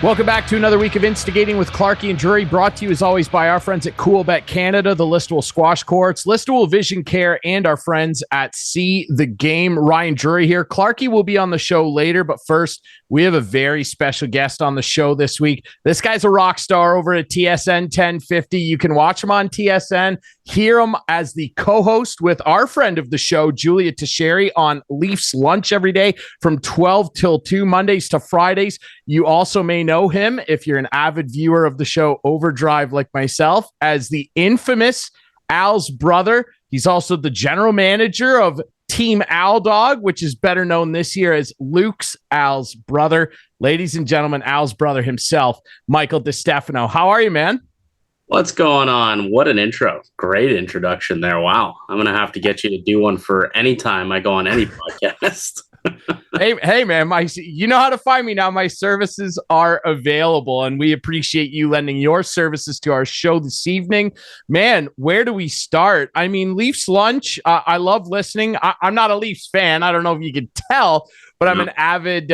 Welcome back to another week of Instigating with Clarkie and Drury, brought to you as always by our friends at Cool Bet Canada, the Listowel Squash Courts, Listowel Vision Care, and our friends at See the Game. Ryan Drury here. Clarkie will be on the show later, but first, we have a very special guest on the show this week. This guy's a rock star over at TSN 1050. You can watch him on TSN, hear him as the co-host with our friend of the show, Julia Teixeira, on Leafs Lunch every day from 12 till 2, Mondays to Fridays. You also may know him, if you're an avid viewer of the show Overdrive like myself, as the infamous Al's brother. He's also the general manager of Team Al Dog, which is better known this year as Luke's Al's brother. Ladies and gentlemen, Al's brother himself, Michael Distefano. How are you, man? What's going on? What an intro. Great introduction there. Wow. I'm going to have to get you to do one for any time I go on any podcast. Hey, man, you know how to find me now. My services are available, and we appreciate you lending your services to our show this evening. Man, where do we start? I mean, Leafs Lunch, I love listening. I'm not a Leafs fan. I don't know if you can tell, but I'm an avid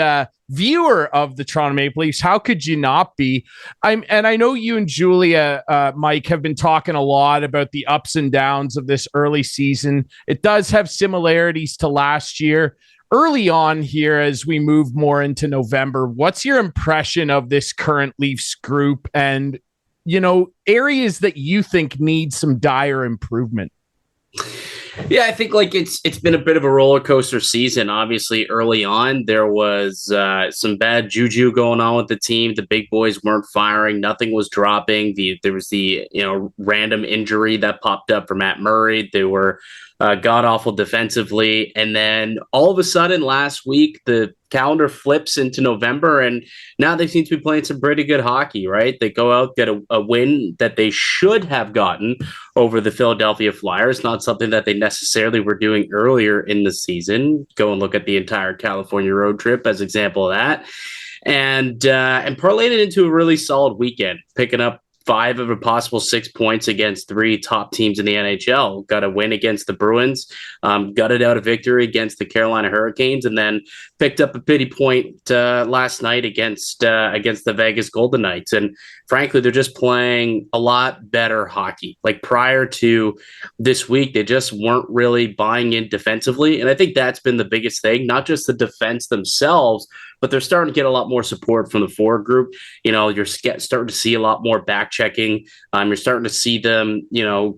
viewer of the Toronto Maple Leafs. How could you not be? And I know you and Julia, Mike, have been talking a lot about the ups and downs of this early season. It does have similarities to last year. Early on here, as we move more into November, what's your impression of this current Leafs group and, you know, areas that you think need some dire improvement? Yeah, I think like it's been a bit of a roller coaster season. Obviously, early on, there was some bad juju going on with the team. The big boys weren't firing. Nothing was dropping. There was the random injury that popped up for Matt Murray. They were god-awful defensively. And then all of a sudden last week, the calendar flips into November, and now they seem to be playing some pretty good hockey, right? They go out, get a win that they should have gotten over the Philadelphia Flyers, not something that they necessarily were doing earlier in the season. Go and look at the entire California road trip as an example of that. And parlayed it into a really solid weekend, picking up 5 of a possible 6 points against 3 top teams in the NHL. Got a win against the Bruins, gutted out a victory against the Carolina Hurricanes, and then picked up a pity point last night against the Vegas Golden Knights. And frankly, they're just playing a lot better hockey. Like prior to this week, they just weren't really buying in defensively. And I think that's been the biggest thing, not just the defense themselves, but they're starting to get a lot more support from the forward group. You're starting to see a lot more back checking. You're starting to see them,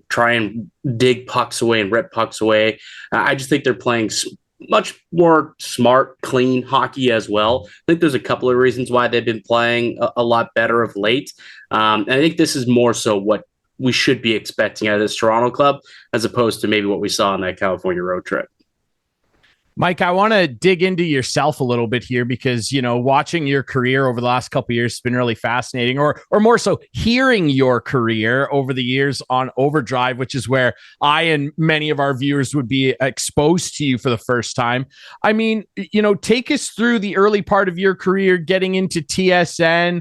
try and dig pucks away and rip pucks away. I just think they're playing much more smart, clean hockey as well. I think there's a couple of reasons why they've been playing a lot better of late. And I think this is more so what we should be expecting out of this Toronto club, as opposed to maybe what we saw on that California road trip. Mike, I want to dig into yourself a little bit here because, watching your career over the last couple of years has been really fascinating, or more so hearing your career over the years on Overdrive, which is where I and many of our viewers would be exposed to you for the first time. I mean, take us through the early part of your career, getting into TSN,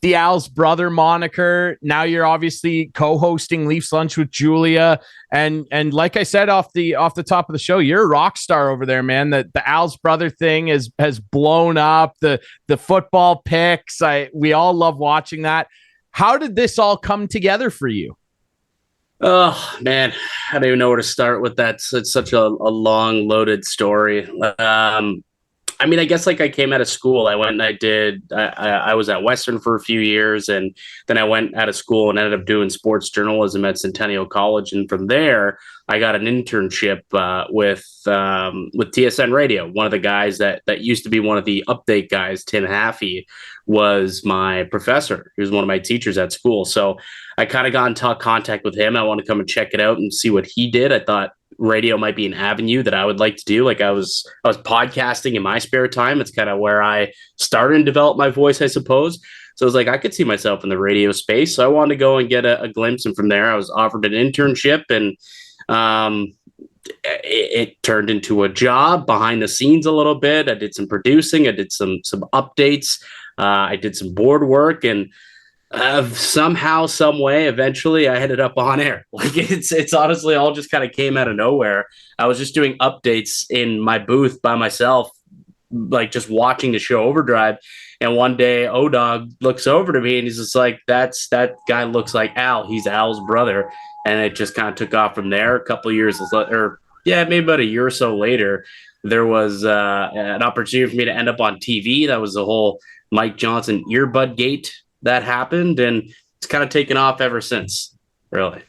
the Al's brother moniker. Now you're obviously co-hosting Leafs Lunch with Julia. And like I said, off the top of the show, you're a rock star over there, man. The Al's brother thing has blown up. The football picks. We all love watching that. How did this all come together for you? Oh, man, I don't even know where to start with that. It's such a long, loaded story. I guess like I came out of school, I went and I was at Western for a few years, and then I went out of school and ended up doing sports journalism at Centennial College. And from there, I got an internship with TSN Radio. One of the guys that used to be one of the update guys, Tim Haffey, was my professor. He was one of my teachers at school. So I kind of got into contact with him. I wanted to come and check it out and see what he did. I thought radio might be an avenue that I would like to do. Like I was podcasting in my spare time. It's kind of where I started and developed my voice, I suppose. So I was like, I could see myself in the radio space. So I wanted to go and get a glimpse. And from there, I was offered an internship, and it turned into a job behind the scenes a little bit. I did some producing. I did some updates. I did some board work, and somehow, some way, eventually I ended up on air. Like it's honestly all just kind of came out of nowhere. I was just doing updates in my booth by myself like just watching the show Overdrive. And one day O-Dog looks over to me and he's just like, that guy looks like Al. He's Al's brother. And it just kind of took off from there. A couple of years or yeah, maybe about a year or so later, there was an opportunity for me to end up on TV. That was the whole Mike Johnson earbud gate that happened. And it's kind of taken off ever since, really.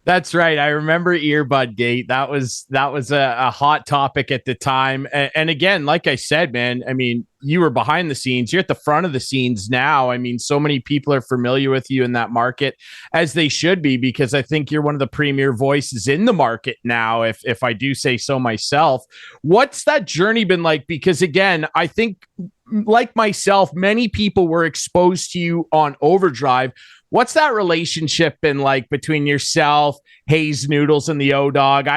That's right. I remember Earbud Gate. That was a hot topic at the time. And again, like I said, man, I mean, you were behind the scenes. You're at the front of the scenes now. I mean, so many people are familiar with you in that market, as they should be, because I think you're one of the premier voices in the market now, if I do say so myself. What's that journey been like? Because again, I think, like myself, many people were exposed to you on Overdrive. What's that relationship been like between yourself, Hayes Noodles, and the O-Dog?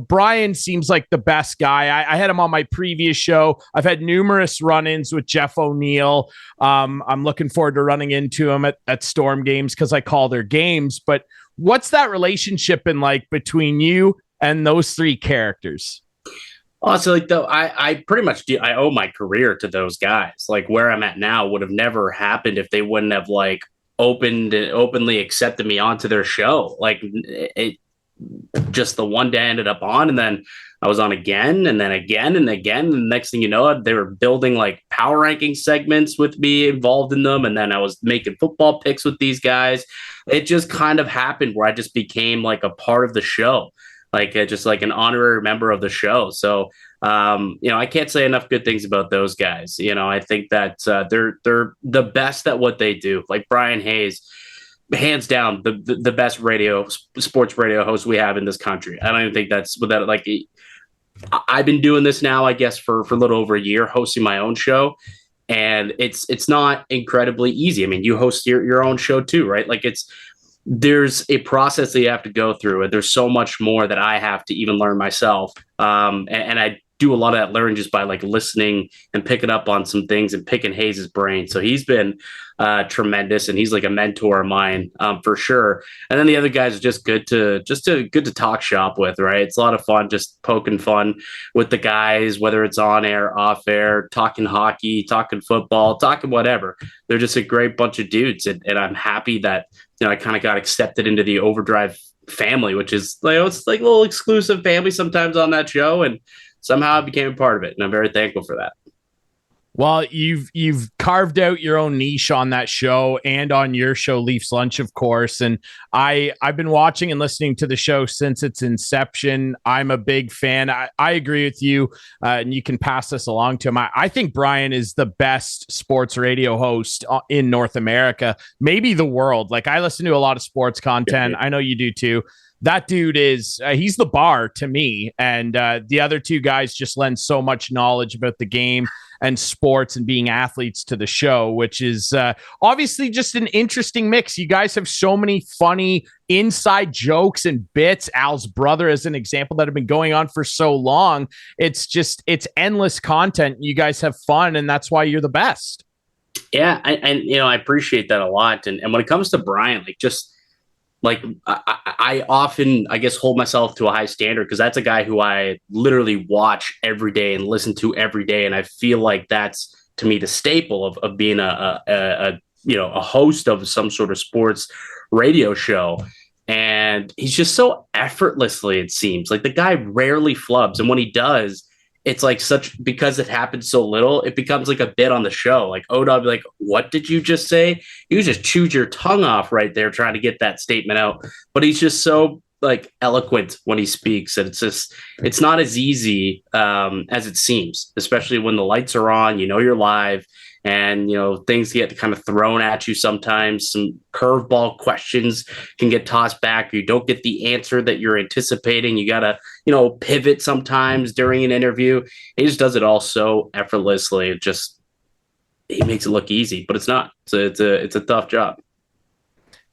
Brian seems like the best guy. I had him on my previous show. I've had numerous run-ins with Jeff O'Neill. I'm looking forward to running into him at Storm games because I call their games. But what's that relationship been like between you and those three characters? Also, like though, I pretty much do. I owe my career to those guys. Like where I'm at now would have never happened if they wouldn't have like openly accepted me onto their show. Like it just the one day I ended up on, and then I was on again, and then again and again. And the next thing you know, they were building like power ranking segments with me involved in them, and then I was making football picks with these guys. It just kind of happened where I just became like a part of the show, like just like an honorary member of the show. So I can't say enough good things about those guys. I think that they're the best at what they do. Like Brian Hayes, hands down the best sports radio host we have in this country. I don't even think that's without like. I've been doing this now, I guess, for a little over a year, hosting my own show, and it's not incredibly easy. I mean, you host your own show too, right? Like there's a process that you have to go through, and there's so much more that I have to even learn myself. And I do a lot of that learning just by like listening and picking up on some things and picking Hayes' brain. So he's been tremendous, and he's like a mentor of mine for sure. And then the other guys are just good to talk shop with, right? It's a lot of fun just poking fun with the guys, whether it's on air, off air, talking hockey, talking football, talking whatever. They're just a great bunch of dudes, and I'm happy that I kind of got accepted into the Overdrive family, which is like it's like a little exclusive family sometimes on that show, and somehow I became a part of it, and I'm very thankful for that. Well, you've carved out your own niche on that show and on your show, Leafs Lunch, of course. And I've been watching and listening to the show since its inception. I'm a big fan. I agree with you, and you can pass this along to him. I think Brian is the best sports radio host in North America, maybe the world. Like I listen to a lot of sports content. I know you do too. That dude is he's the bar to me, and the other two guys just lend so much knowledge about the game and sports and being athletes to the show, which is obviously just an interesting mix. You guys have so many funny inside jokes and bits. Al's brother is an example that have been going on for so long. It's endless content. You guys have fun, and that's why you're the best. Yeah, I appreciate that a lot. And when it comes to Brian, I often, I guess, hold myself to a high standard because that's a guy who I literally watch every day and listen to every day. And I feel like that's, to me, the staple of being a host of some sort of sports radio show. And he's just so effortlessly, it seems like the guy rarely flubs. And when he does, it's like because it happens so little, it becomes like a bit on the show. Like O-Dog, like, what did you just say? You just chewed your tongue off right there trying to get that statement out. But he's just so like eloquent when he speaks. And it's not as easy as it seems, especially when the lights are on, you're live. And, things get kind of thrown at you sometimes. Some curveball questions can get tossed back. You don't get the answer that you're anticipating. You got to, pivot sometimes during an interview. He just does it all so effortlessly. He makes it look easy, but it's not. It's a tough job.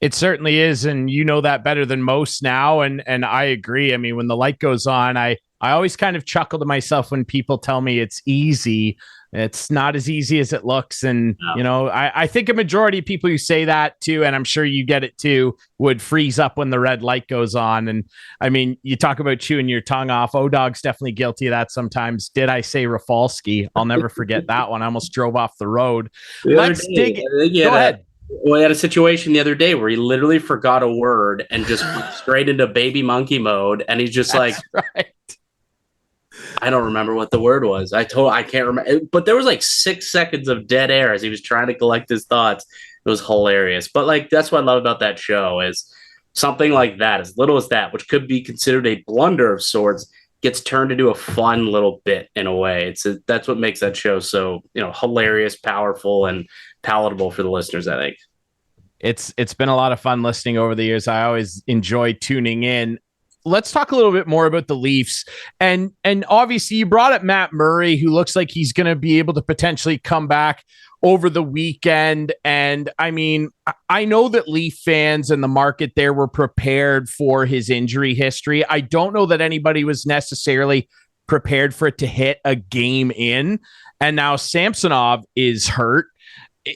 It certainly is. And you know that better than most now. And I agree. I mean, when the light goes on, I always kind of chuckle to myself when people tell me it's easy. It's not as easy as it looks. And, I think a majority of people who say that too, and I'm sure you get it too, would freeze up when the red light goes on. And I mean, you talk about chewing your tongue off. O-Dog's definitely guilty of that sometimes. Did I say Rafalski? I'll never forget that one. I almost drove off the road. Let's dig. Go ahead. We had a situation the other day where he literally forgot a word and just went straight into baby monkey mode. And he's just right. I don't remember what the word was. I can't remember, but there was like 6 seconds of dead air as he was trying to collect his thoughts. It was hilarious. But that's what I love about that show is something like that, as little as that, which could be considered a blunder of sorts, gets turned into a fun little bit in a way. That's what makes that show so, hilarious, powerful, and palatable for the listeners, I think. It's been a lot of fun listening over the years. I always enjoy tuning in. Let's talk a little bit more about the Leafs. And obviously you brought up Matt Murray, who looks like he's going to be able to potentially come back over the weekend. And I mean, I know that Leaf fans and the market there were prepared for his injury history. I don't know that anybody was necessarily prepared for it to hit a game in. And now Samsonov is hurt.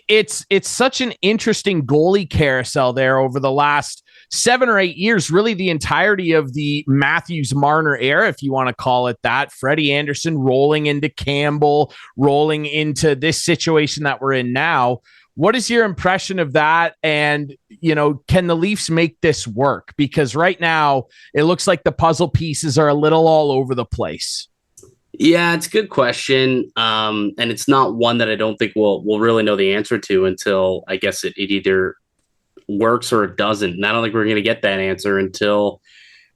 It's such an interesting goalie carousel there over the last 7 or 8 years, really the entirety of the Matthews-Marner era, if you want to call it that. Freddie Anderson rolling into Campbell, rolling into this situation that we're in now. What is your impression of that? And, can the Leafs make this work? Because right now it looks like the puzzle pieces are a little all over the place. Yeah, it's a good question. And it's not one that I don't think we'll really know the answer to until I guess it either works or it doesn't. And I don't think we're going to get that answer until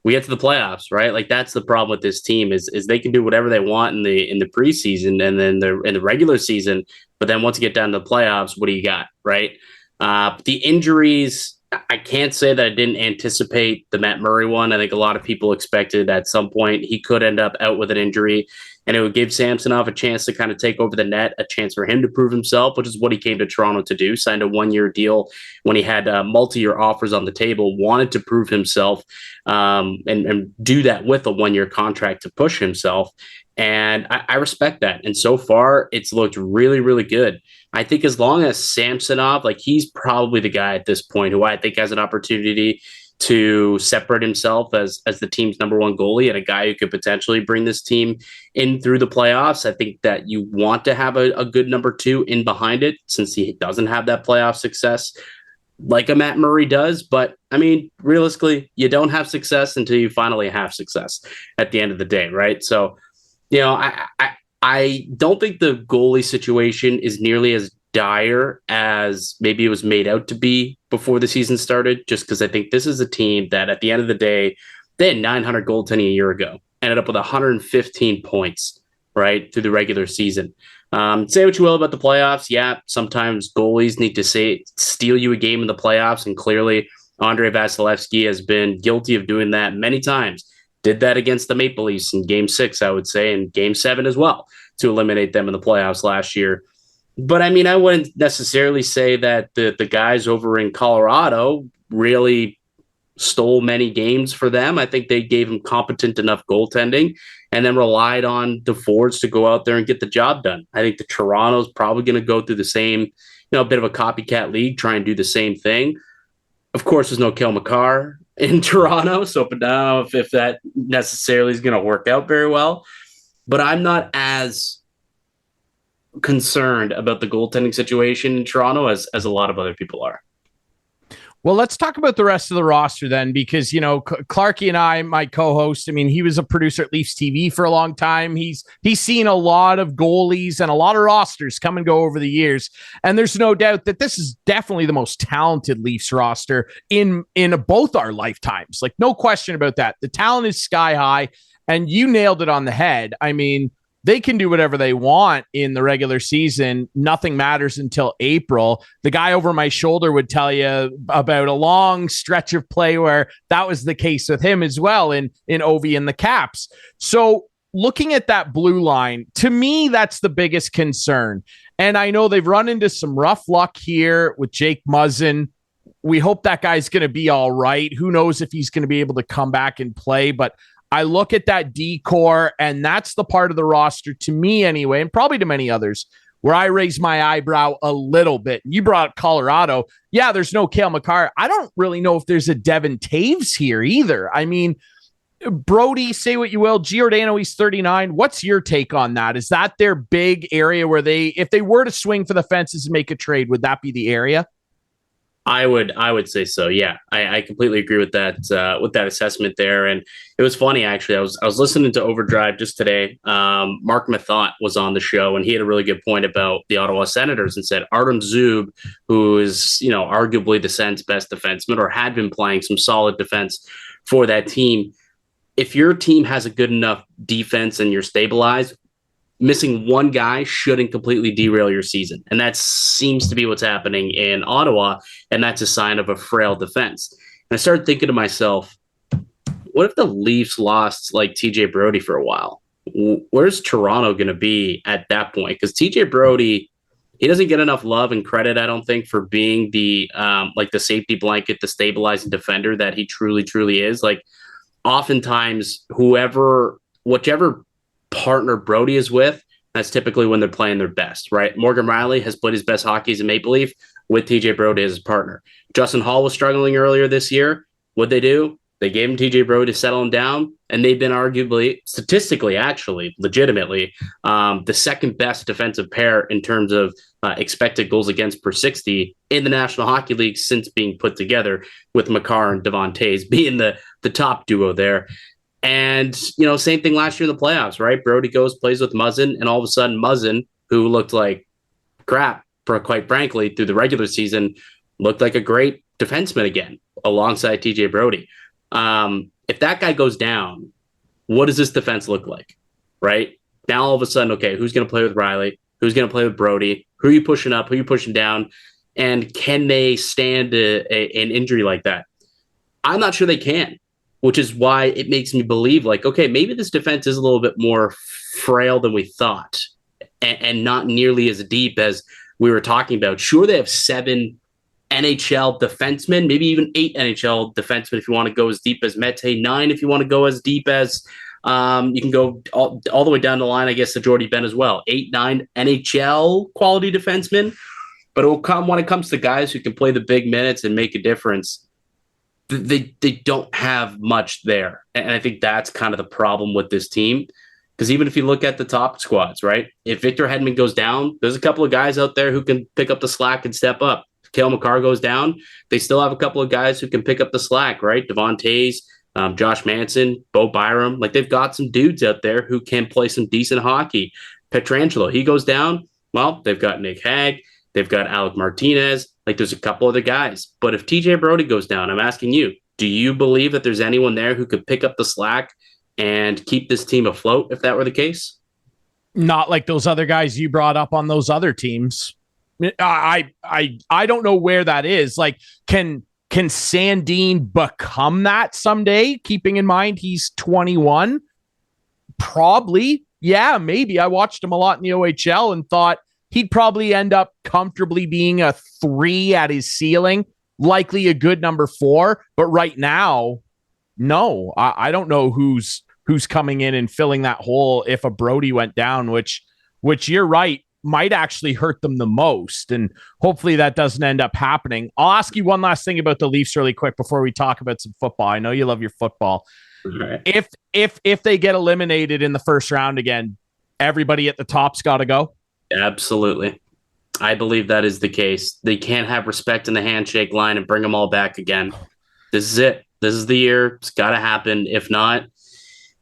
we get to the playoffs, right? That's the problem with this team is they can do whatever they want in the preseason and then in the regular season. But then once you get down to the playoffs, what do you got, right? The injuries, I can't say that I didn't anticipate the Matt Murray one. I think a lot of people expected at some point he could end up out with an injury, and it would give Samsonov a chance to kind of take over the net, a chance for him to prove himself, which is what he came to Toronto to do. Signed a 1-year deal when he had multi-year offers on the table, wanted to prove himself and do that with a 1-year contract to push himself. And I respect that. And so far, it's looked really, really good. I think as long as Samsonov, he's probably the guy at this point who I think has an opportunity to separate himself as the team's number one goalie and a guy who could potentially bring this team in through the playoffs. I think that you want to have a good number two in behind it since he doesn't have that playoff success like a Matt Murray does. But I mean, realistically, you don't have success until you finally have success at the end of the day, right? So, I don't think the goalie situation is nearly as dire as maybe it was made out to be before the season started, just because I think this is a team that at the end of the day, they had 900 goaltending a year ago, ended up with 115 points, right, through the regular season. Say what you will about the playoffs. Yeah, sometimes goalies need to steal you a game in the playoffs, and clearly Andrei Vasilevsky has been guilty of doing that many times. Did that against the Maple Leafs in Game 6, I would say, and Game 7 as well, to eliminate them in the playoffs last year. But I mean, I wouldn't necessarily say that the guys over in Colorado really stole many games for them. I think they gave them competent enough goaltending and then relied on the forwards to go out there and get the job done. I think the Toronto's probably going to go through the same, a bit of a copycat league, try and do the same thing. Of course, there's no Cale Makar in Toronto, so but now if that necessarily is going to work out very well. But I'm not as concerned about the goaltending situation in Toronto as a lot of other people are. Well, let's talk about the rest of the roster then, because, Clarky and I, my co-host, I mean, he was a producer at Leafs TV for a long time. He's seen a lot of goalies and a lot of rosters come and go over the years. And there's no doubt that this is definitely the most talented Leafs roster in both our lifetimes. No question about that. The talent is sky high, and you nailed it on the head. I mean, they can do whatever they want in the regular season. Nothing matters until April. The guy over my shoulder would tell you about a long stretch of play where that was the case with him as well in Ovi and the Caps. So looking at that blue line, to me, that's the biggest concern. And I know they've run into some rough luck here with Jake Muzzin. We hope that guy's going to be all right. Who knows if he's going to be able to come back and play, but I look at that D core, and that's the part of the roster, to me anyway, and probably to many others, where I raise my eyebrow a little bit. You brought up Colorado. Yeah, there's no Cale Makar. I don't really know if there's a Devin Taves here either. I mean, Brody, say what you will. Giordano, he's 39. What's your take on that? Is that their big area where if they were to swing for the fences and make a trade, would that be the area? I would say so. Yeah, I completely agree with that assessment there. And it was funny actually. I was listening to Overdrive just today. Mark Mathot was on the show, and he had a really good point about the Ottawa Senators and said Artem Zub, who is arguably the Sens' best defenseman or had been playing some solid defense for that team. If your team has a good enough defense and you're stabilized, missing one guy shouldn't completely derail your season. And that seems to be what's happening in Ottawa. And that's a sign of a frail defense. And I started thinking to myself, what if the Leafs lost like TJ Brody for a while? Where's Toronto going to be at that point? Because TJ Brody, he doesn't get enough love and credit, I don't think, for being the the safety blanket, the stabilizing defender that he truly, truly is. Like, oftentimes, whichever partner Brody is with, that's typically when they're playing their best, right? Morgan Riley has played his best hockey as a Maple Leaf with TJ Brody as his partner. Justin Hall was struggling earlier this year. What'd they do? They gave him TJ Brody to settle him down, and they've been arguably, statistically, actually, legitimately, the second best defensive pair in terms of expected goals against per 60 in the National Hockey League since being put together, with Makar and Devon Taves being the top duo there. And, same thing last year in the playoffs, right? Brody goes, plays with Muzzin, and all of a sudden Muzzin, who looked like crap, quite frankly, through the regular season, looked like a great defenseman again alongside TJ Brody. If that guy goes down, what does this defense look like, right? Now all of a sudden, okay, who's going to play with Riley? Who's going to play with Brody? Who are you pushing up? Who are you pushing down? And can they stand an injury like that? I'm not sure they can, which is why it makes me believe, like, okay, maybe this defense is a little bit more frail than we thought and not nearly as deep as we were talking about. Sure, they have 7 NHL defensemen, maybe even 8 NHL defensemen if you want to go as deep as Mete, 9 if you want to go as deep as you can go all the way down the line, I guess, to Jordy Ben as well. 8, 9 NHL quality defensemen. But when it comes to guys who can play the big minutes and make a difference, they don't have much there. And I think that's kind of the problem with this team. Because even if you look at the top squads, right? If Victor Hedman goes down, there's a couple of guys out there who can pick up the slack and step up. If Cale Makar goes down, they still have a couple of guys who can pick up the slack, right? Devon Taves, Josh Manson, Bo Byram. Like, they've got some dudes out there who can play some decent hockey. Pietrangelo, he goes down, well, they've got Nick Hag, they've got Alec Martinez. Like, there's a couple other guys. But if TJ Brody goes down, I'm asking you, do you believe that there's anyone there who could pick up the slack and keep this team afloat if that were the case? Not like those other guys you brought up on those other teams. I don't know where that is. Like, can Sandin become that someday, keeping in mind he's 21? Probably. Yeah, maybe. I watched him a lot in the OHL and thought he'd probably end up comfortably being a 3 at his ceiling, likely a good number 4. But right now, no, I don't know who's coming in and filling that hole if a Brody went down, which you're right, might actually hurt them the most. And hopefully that doesn't end up happening. I'll ask you one last thing about the Leafs really quick before we talk about some football. I know you love your football. Right. If they get eliminated in the first round again, everybody at the top's got to go. Absolutely. I believe that is the case. They can't have respect in the handshake line and bring them all back again. This is it. This is the year. It's got to happen. If not,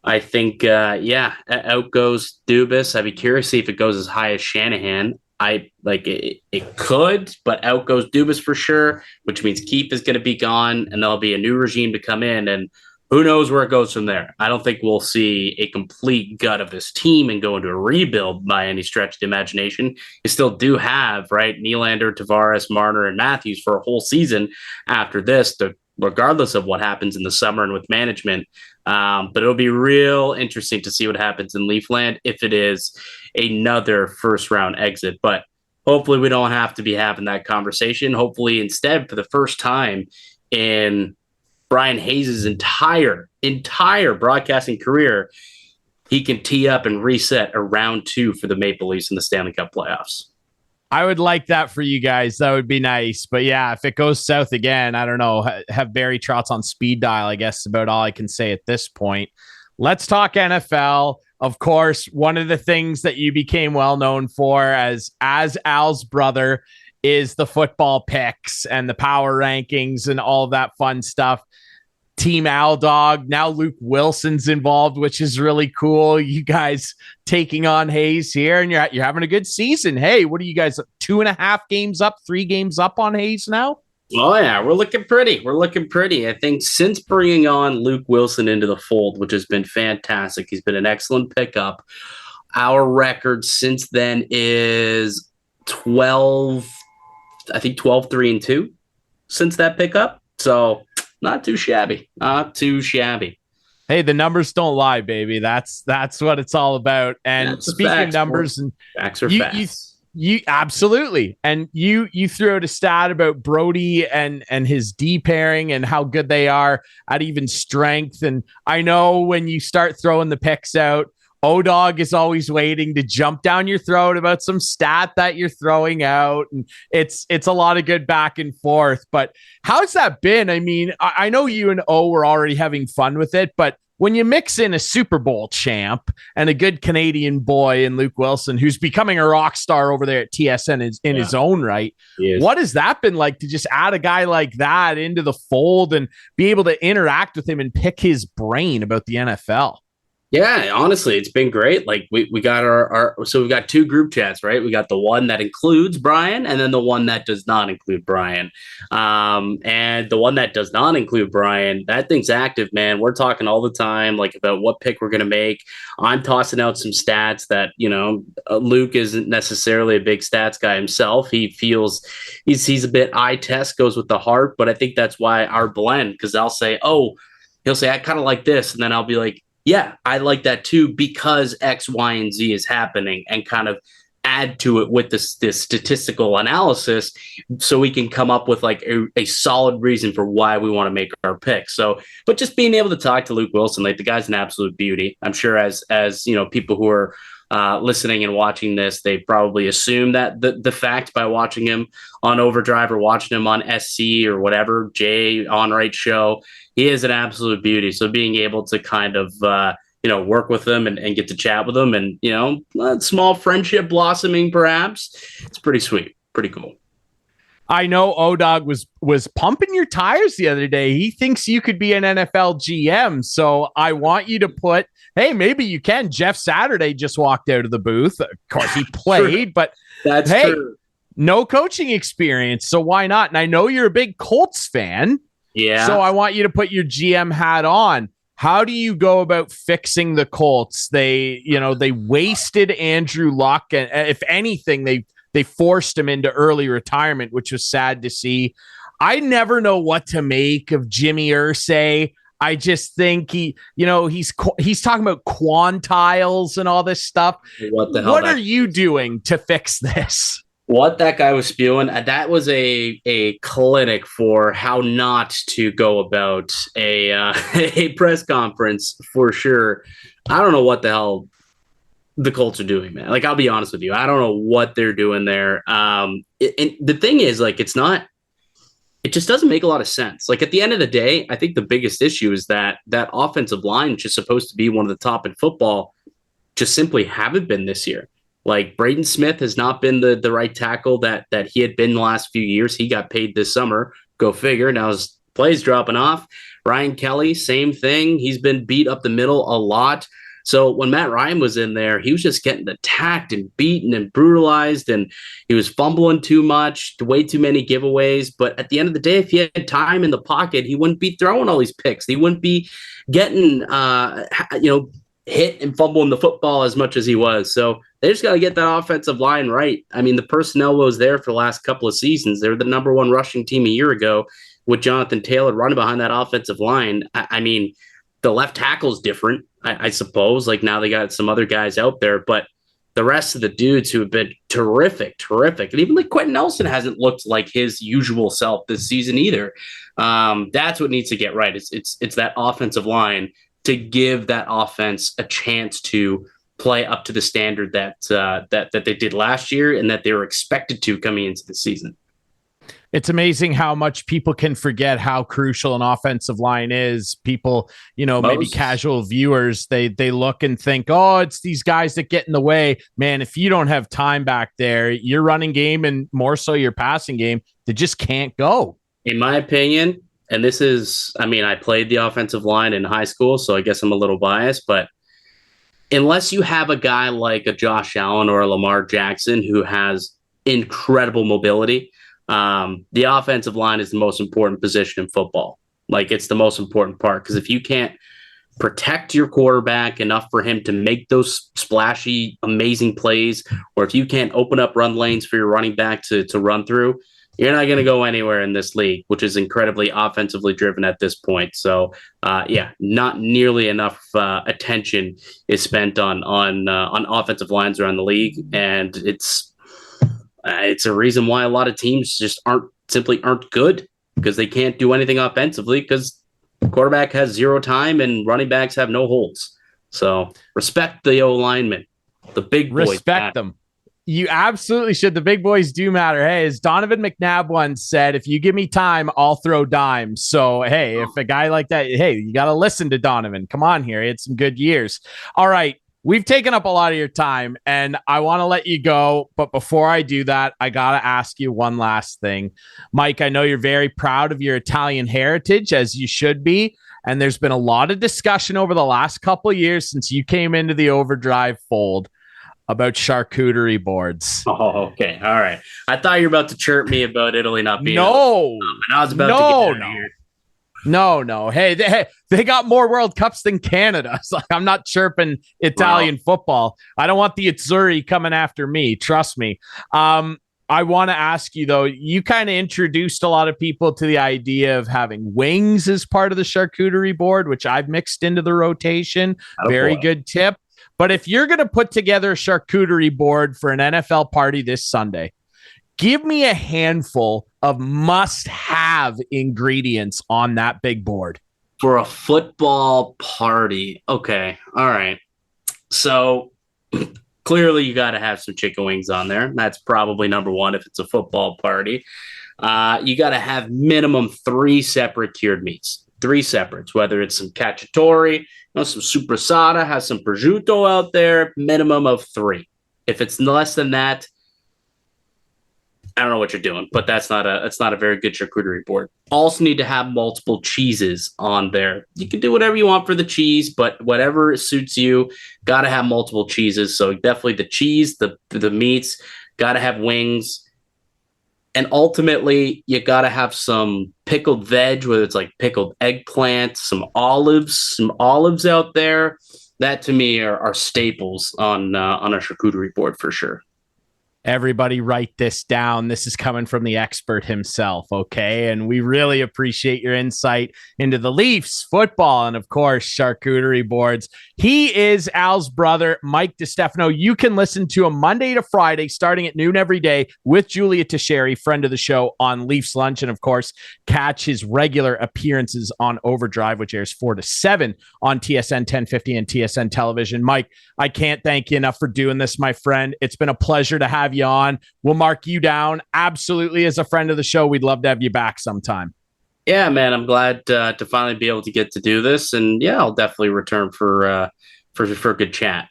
I think, out goes Dubas. I'd be curious to see if it goes as high as Shanahan. It could, but out goes Dubas for sure, which means Keefe is going to be gone, and there'll be a new regime to come in, and who knows where it goes from there. I don't think we'll see a complete gut of this team and go into a rebuild by any stretch of the imagination. You still do have, right, Nylander, Tavares, Marner, and Matthews for a whole season after this, regardless of what happens in the summer and with management. But it'll be real interesting to see what happens in Leafland if it is another first-round exit. But hopefully we don't have to be having that conversation. Hopefully instead, for the first time in Brian Hayes' entire broadcasting career, he can tee up and reset a round 2 for the Maple Leafs in the Stanley Cup playoffs. I would like that for you guys. That would be nice. But yeah, if it goes south again, I don't know. Have Barry Trotz on speed dial, I guess, is about all I can say at this point. Let's talk NFL. Of course, one of the things that you became well known for as Al's brother is the football picks and the power rankings and all of that fun stuff. Team Al Dog. Now Luke Wilson's involved, which is really cool. You guys taking on Hayes here, and you're having a good season. Hey, what are you guys, 2.5 games up, 3 games up on Hayes now? Oh, yeah, we're looking pretty. I think since bringing on Luke Wilson into the fold, which has been fantastic, he's been an excellent pickup. Our record since then is 12-3-2 since that pickup. So not too shabby. Hey, the numbers don't lie, baby. That's what it's all about. And speaking of numbers, and facts are facts. You absolutely. And you threw out a stat about Brody and his D pairing and how good they are at even strength. And I know when you start throwing the picks out, O-Dog is always waiting to jump down your throat about some stat that you're throwing out. And it's a lot of good back and forth. But how's that been? I mean, I know you and O were already having fun with it, but when you mix in a Super Bowl champ and a good Canadian boy in Luke Wilson, who's becoming a rock star over there at TSN in his own right, what has that been like to just add a guy like that into the fold and be able to interact with him and pick his brain about the NFL? Yeah, honestly, it's been great. Like we got so we've got 2 group chats, right? We got the one that includes Brian and then the one that does not include Brian. And the one that does not include Brian, that thing's active, man. We're talking all the time, like about what pick we're going to make. I'm tossing out some stats that, Luke isn't necessarily a big stats guy himself. He feels he's a bit eye test, goes with the heart, but I think that's why our blend, because he'll say, I kind of like this. And then I'll be like, yeah, I like that too because X, Y, and Z is happening, and kind of add to it with this statistical analysis so we can come up with like a solid reason for why we want to make our pick. So, but just being able to talk to Luke Wilson, like the guy's an absolute beauty. I'm sure as people who are listening and watching this, they probably assume that the fact by watching him on Overdrive or watching him on SC or whatever, Jay On-Right show, he is an absolute beauty. So being able to kind of, work with him and get to chat with him and, small friendship blossoming, perhaps, it's pretty sweet. Pretty cool. I know O-Dog was pumping your tires the other day. He thinks you could be an NFL GM. So I want you to put, hey, maybe you can. Jeff Saturday just walked out of the booth. Of course, he played, but that's true. No coaching experience. So why not? And I know you're a big Colts fan. Yeah. So I want you to put your GM hat on. How do you go about fixing the Colts? They wasted Andrew Luck. And if anything, they forced him into early retirement, which was sad to see. I never know what to make of Jimmy Irsay. I just think he's talking about quantiles and all this stuff. What the hell? What are you doing to fix this? What that guy was spewing, that was a clinic for how not to go about a press conference for sure. I don't know what the hell the Colts are doing, man. Like, I'll be honest with you. I don't know what they're doing there. And the thing is, like, it just doesn't make a lot of sense. Like, at the end of the day, I think the biggest issue is that offensive line, which is supposed to be one of the top in football, just simply haven't been this year. Like, Braden Smith has not been the right tackle that he had been the last few years. He got paid this summer. Go figure. Now his play's dropping off. Ryan Kelly, same thing. He's been beat up the middle a lot. So when Matt Ryan was in there, he was just getting attacked and beaten and brutalized, and he was fumbling too much, way too many giveaways. But at the end of the day, if he had time in the pocket, he wouldn't be throwing all these picks. He wouldn't be getting, hit and fumbling the football as much as he was. So they just got to get that offensive line right. I mean, the personnel was there for the last couple of seasons. They were the number 1 rushing team a year ago with Jonathan Taylor running behind that offensive line. I mean, the left tackle is different, I suppose. Like, now they got some other guys out there, but the rest of the dudes who have been terrific. And even like Quentin Nelson hasn't looked like his usual self this season either. That's what needs to get right. It's that offensive line to give that offense a chance to play up to the standard that they did last year and that they were expected to coming into the season. It's amazing how much people can forget how crucial an offensive line is. People, maybe casual viewers, they look and think, oh, it's these guys that get in the way. Man, if you don't have time back there, your running game and more so your passing game, they just can't go. In my opinion, and this is, I played the offensive line in high school, so I guess I'm a little biased, but unless you have a guy like a Josh Allen or a Lamar Jackson who has incredible mobility, the offensive line is the most important position in football. Like, it's the most important part, because if you can't protect your quarterback enough for him to make those splashy, amazing plays, or if you can't open up run lanes for your running back to run through, you're not going to go anywhere in this league, which is incredibly offensively driven at this point. So, not nearly enough attention is spent on offensive lines around the league, and it's a reason why a lot of teams just aren't good, because they can't do anything offensively because the quarterback has zero time and running backs have no holes. So respect the O linemen, the big boys. Respect them. You absolutely should. The big boys do matter. Hey, as Donovan McNabb once said, if you give me time, I'll throw dimes. So, hey, if a guy like that, hey, you got to listen to Donovan. Come on here. He had some good years. All right. We've taken up a lot of your time, and I want to let you go. But before I do that, I got to ask you one last thing. Mike, I know you're very proud of your Italian heritage, as you should be. And there's been a lot of discussion over the last couple of years since you came into the Overdrive fold about charcuterie boards. Oh, okay. All right. I thought you were about to chirp me about Italy not being. No. And I was about to get out of here. No. Hey, they got more World Cups than Canada. So I'm not chirping Italian football. I don't want the Azzurri coming after me. Trust me. I want to ask you, though, you kind of introduced a lot of people to the idea of having wings as part of the charcuterie board, which I've mixed into the rotation. Very good tip. But if you're going to put together a charcuterie board for an NFL party this Sunday, give me a handful of must-have ingredients on that big board. For a football party. Okay. All right. So clearly you got to have some chicken wings on there. That's probably number one if it's a football party. You got to have minimum 3 separate cured meats. 3 separates, whether it's some cacciatore, some supersada, has some prosciutto out there, minimum of 3. If it's less than that, I don't know what you're doing, but that's not a very good charcuterie board. Also need to have multiple cheeses on there. You can do whatever you want for the cheese, but whatever suits you, got to have multiple cheeses. So definitely the cheese, the meats, got to have wings. And ultimately, you got to have some pickled veg, whether it's like pickled eggplant, some olives out there. That to me are staples on a charcuterie board for sure. Everybody write this down. This is coming from the expert himself, okay? And we really appreciate your insight into the Leafs, football, and, of course, charcuterie boards. He is Al's brother, Mike Distefano. You can listen to him Monday to Friday, starting at noon every day with Julia Teixeira, friend of the show, on Leafs Lunch. And, of course, catch his regular appearances on Overdrive, which airs 4 to 7 on TSN 1050 and TSN Television. Mike, I can't thank you enough for doing this, my friend. It's been a pleasure to have you on. We'll mark you down absolutely as a friend of the show. We'd love to have you back sometime. Yeah, man, I'm glad to finally be able to get to do this, and yeah, I'll definitely return for a good chat.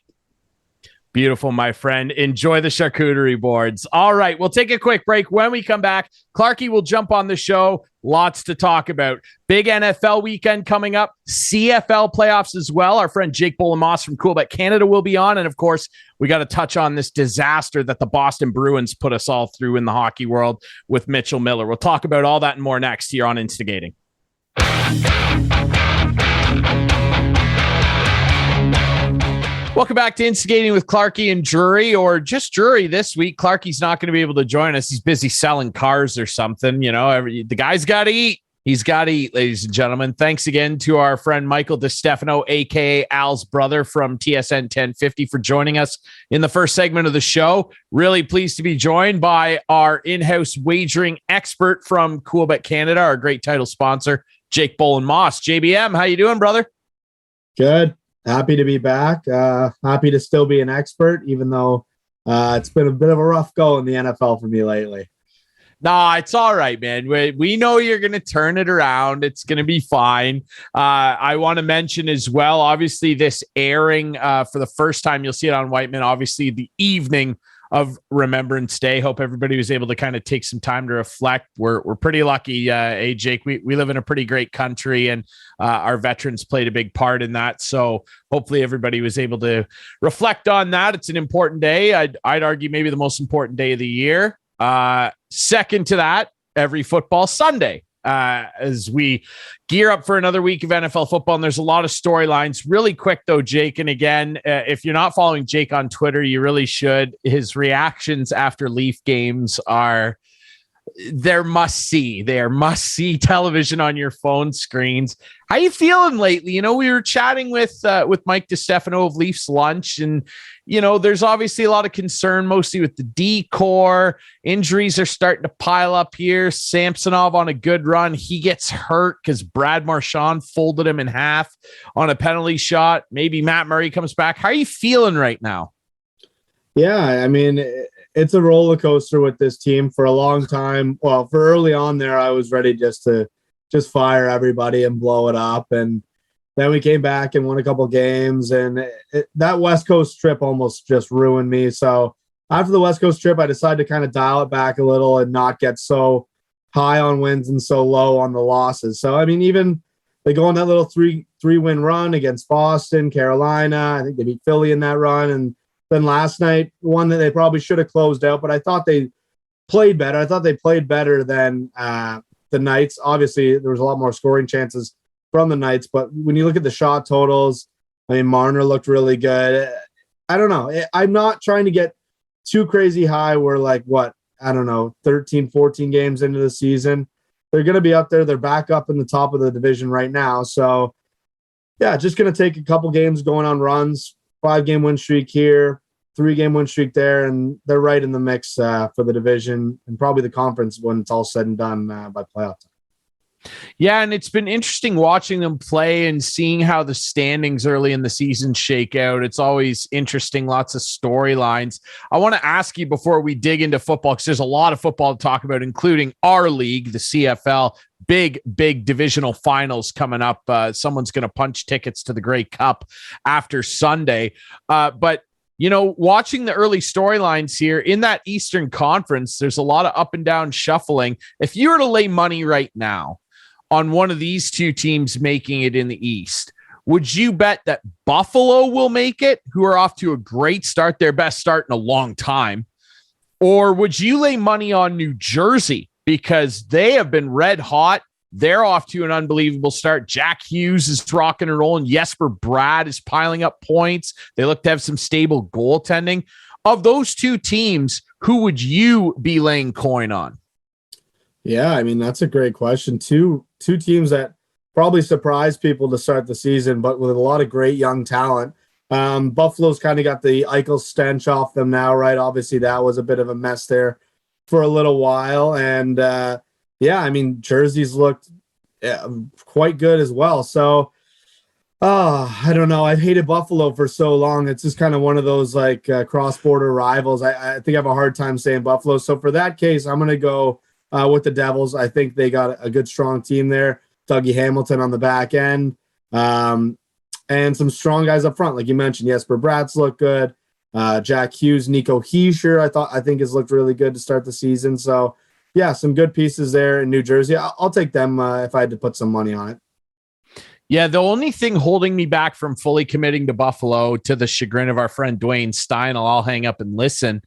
Beautiful, my friend. Enjoy the charcuterie boards. All right, we'll take a quick break. When we come back, Clarky will jump on the show. Lots to talk about. Big NFL weekend coming up. CFL playoffs as well. Our friend Jake Bolamos from Coolbet Canada will be on. And of course, we got to touch on this disaster that the Boston Bruins put us all through in the hockey world with Mitchell Miller. We'll talk about all that and more next here on Instigating. Welcome back to Instigating with Clarky and Drury, or just Drury this week. Clarky's not going to be able to join us. He's busy selling cars or something. The guy's got to eat. He's got to eat, ladies and gentlemen. Thanks again to our friend Michael Distefano, a.k.a. Al's brother from TSN 1050, for joining us in the first segment of the show. Really pleased to be joined by our in-house wagering expert from Coolbet Canada, our great title sponsor, Jake Boland-Moss. JBM, how you doing, brother? Good. Happy to be back. Happy to still be an expert, even though it's been a bit of a rough go in the NFL for me lately. No, it's all right, man. We know you're going to turn it around. It's going to be fine. I want to mention as well, obviously, this airing for the first time, you'll see it on Whiteman, obviously, the evening of Remembrance Day. Hope everybody was able to kind of take some time to reflect. We're pretty lucky, Jake. We live in a pretty great country, and our veterans played a big part in that. So hopefully everybody was able to reflect on that. It's an important day. I'd argue maybe the most important day of the year. Second to that, every football Sunday, as we gear up for another week of NFL football. And there's a lot of storylines. Really quick, though, Jake. And again, if you're not following Jake on Twitter, you really should. His reactions after Leaf games are... they're must see. They are must see television on your phone screens. How you feeling lately? You know, we were chatting with Mike Distefano of Leafs Lunch, and you know, there's obviously a lot of concern, mostly with the D-core. Injuries are starting to pile up here. Samsonov on a good run. He gets hurt because Brad Marchand folded him in half on a penalty shot. Maybe Matt Murray comes back. How are you feeling right now? Yeah, I mean, it's a roller coaster with this team for a long time. Well, for early on there, I was ready to fire everybody and blow it up. And then we came back and won a couple games, and that West Coast trip almost just ruined me. So after the West Coast trip, I decided to kind of dial it back a little and not get so high on wins and so low on the losses. So, I mean, even they go on that little three-win run against Boston, Carolina. I think they beat Philly in that run. And then last night, one that they probably should have closed out, but I thought they played better. I thought they played better than the Knights. Obviously, there was a lot more scoring chances from the Knights, but when you look at the shot totals, I mean, Marner looked really good. I don't know. I'm not trying to get too crazy high. We're like, 13, 14 games into the season. They're going to be up there. They're back up in the top of the division right now. So, yeah, just going to take a couple games going on runs, 5-game win streak here, 3-game win streak there, and they're right in the mix for the division and probably the conference when it's all said and done by playoff time. Yeah, and it's been interesting watching them play and seeing how the standings early in the season shake out. It's always interesting, lots of storylines. I want to ask you before we dig into football, because there's a lot of football to talk about, including our league, the CFL. Big divisional finals coming up. Someone's going to punch tickets to the Grey Cup after Sunday. But you know, watching the early storylines here in that Eastern Conference, there's a lot of up and down shuffling. If you were to lay money right now on one of these two teams making it in the East, would you bet that Buffalo will make it, who are off to a great start, their best start in a long time? Or would you lay money on New Jersey because they have been red hot? They're off to an unbelievable start. Jack Hughes is rocking and rolling. Jesper Brad is piling up points. They look to have some stable goaltending. Of those two teams, who would you be laying coin on? Yeah, I mean, that's a great question. Two teams that probably surprised people to start the season, but with a lot of great young talent. Buffalo's kind of got the Eichel stench off them now, right? Obviously, that was a bit of a mess there for a little while. And, I mean, Jersey's looked quite good as well. So, I don't know. I've hated Buffalo for so long. It's just kind of one of those, like, cross-border rivals. I think I have a hard time saying Buffalo. So, for that case, I'm going to go with the Devils. I think they got a good, strong team there. Dougie Hamilton on the back end. And some strong guys up front. Like you mentioned, Jesper Bratz look good. Jack Hughes, Nico Hischier, I think has looked really good to start the season. So, yeah, some good pieces there in New Jersey. I'll take them if I had to put some money on it. Yeah, the only thing holding me back from fully committing to Buffalo, to the chagrin of our friend Dwayne Stein, I'll hang up and listen,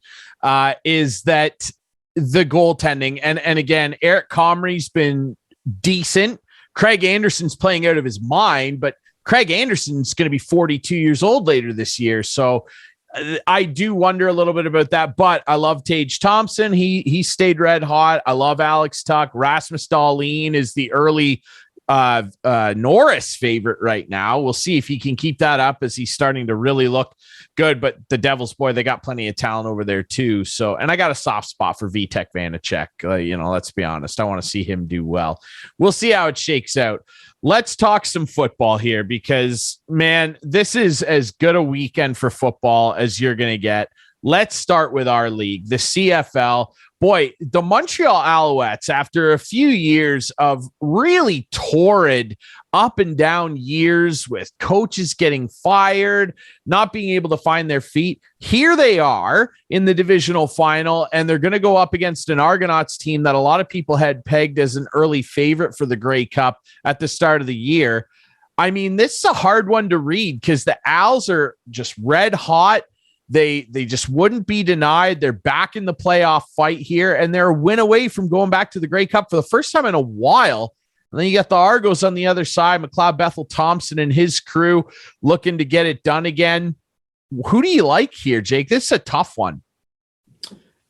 is that the goaltending. And again, Eric Comrie's been decent. Craig Anderson's playing out of his mind, but Craig Anderson's going to be 42 years old later this year. So I do wonder a little bit about that, but I love Tage Thompson. He stayed red hot. I love Alex Tuck. Rasmus Dahlin is the early Norris favorite right now. We'll see if he can keep that up as he's starting to really look good. But the Devils, boy, they got plenty of talent over there too. So, and I got a soft spot for Vitek Vanacek. Let's be honest. I want to see him do well. We'll see how it shakes out. Let's talk some football here because, man, this is as good a weekend for football as you're going to get. Let's start with our league, the CFL. Boy, the Montreal Alouettes, after a few years of really torrid up and down years with coaches getting fired, not being able to find their feet, here they are in the divisional final, and they're going to go up against an Argonauts team that a lot of people had pegged as an early favorite for the Grey Cup at the start of the year. I mean, this is a hard one to read because the Owls are just red hot. They just wouldn't be denied. They're back in the playoff fight here, and they're a win away from going back to the Grey Cup for the first time in a while. And then you got the Argos on the other side, McLeod Bethel Thompson and his crew looking to get it done again. Who do you like here, Jake? This is a tough one.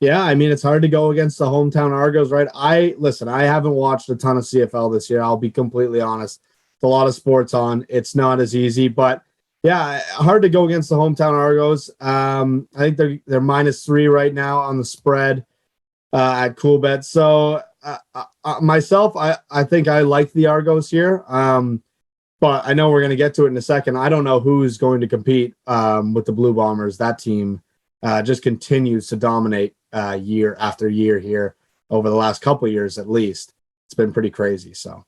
Yeah, I mean, it's hard to go against the hometown Argos, right? I haven't watched a ton of CFL this year. I'll be completely honest. It's a lot of sports on. It's not as easy, but yeah, hard to go against the hometown Argos. I think they're -3 right now on the spread at Coolbet. So myself, I think I like the Argos here. But I know we're going to get to it in a second. I don't know who's going to compete with the Blue Bombers. That team just continues to dominate year after year here over the last couple of years, at least. It's been pretty crazy. So.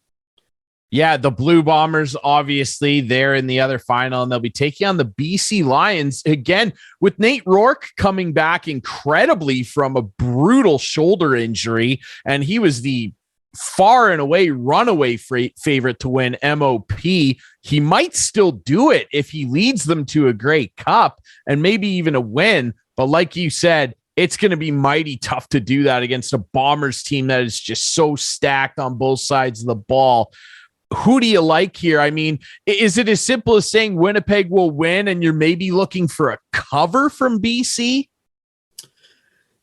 Yeah, the Blue Bombers, obviously, they're in the other final, and they'll be taking on the BC Lions again with Nate Rourke coming back incredibly from a brutal shoulder injury, and he was the far and away runaway favorite to win MOP. He might still do it if he leads them to a Grey Cup and maybe even a win, but like you said, it's going to be mighty tough to do that against a Bombers team that is just so stacked on both sides of the ball. Who do you like here? I mean, is it as simple as saying Winnipeg will win and you're maybe looking for a cover from BC?